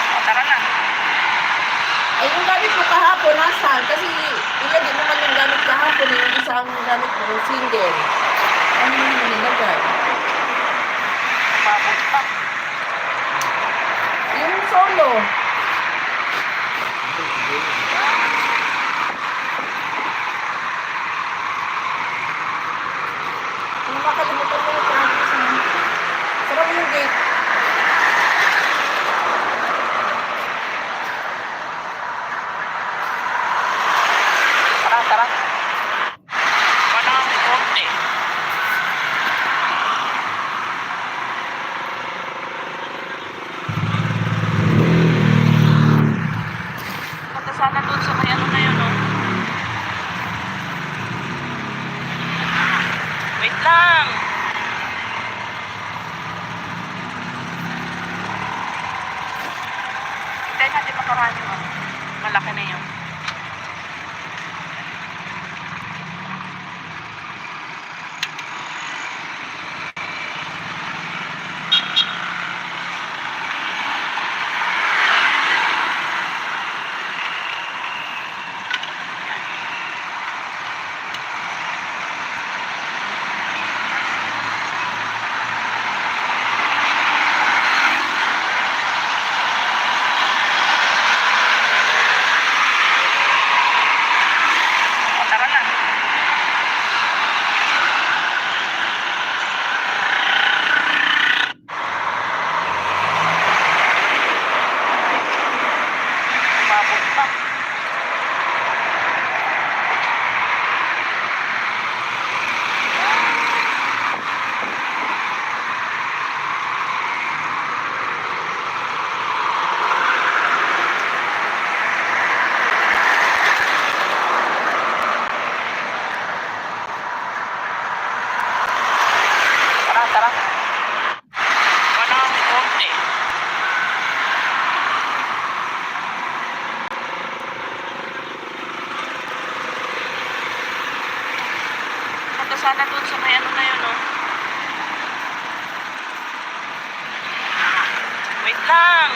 O, tara na. Ay, yung gamit mo kahapon, nasaan? Kasi ilagay mo man yung gamit kahapon, yung isang gamit mo, yung single. Ano mo naman nilagay? Umabot pa. Yung solo. Kung makakalimutan mo yung practice mo. Sarap yung gate. Tara. Walang konti. Punta sana doon sa may ano na yun, no? Wait lang. Hintayin natin makaraan yun, ano? Malaki na yun. O, tara na. Umabot pa. Tara. Walang konti. Punta sana doon sa may ano na yun, no? Wait lang.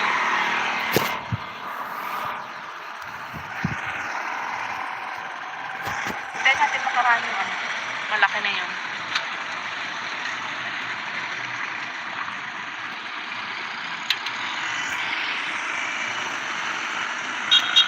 Hintayin natin makaraan yun, ano? Malaki na yun.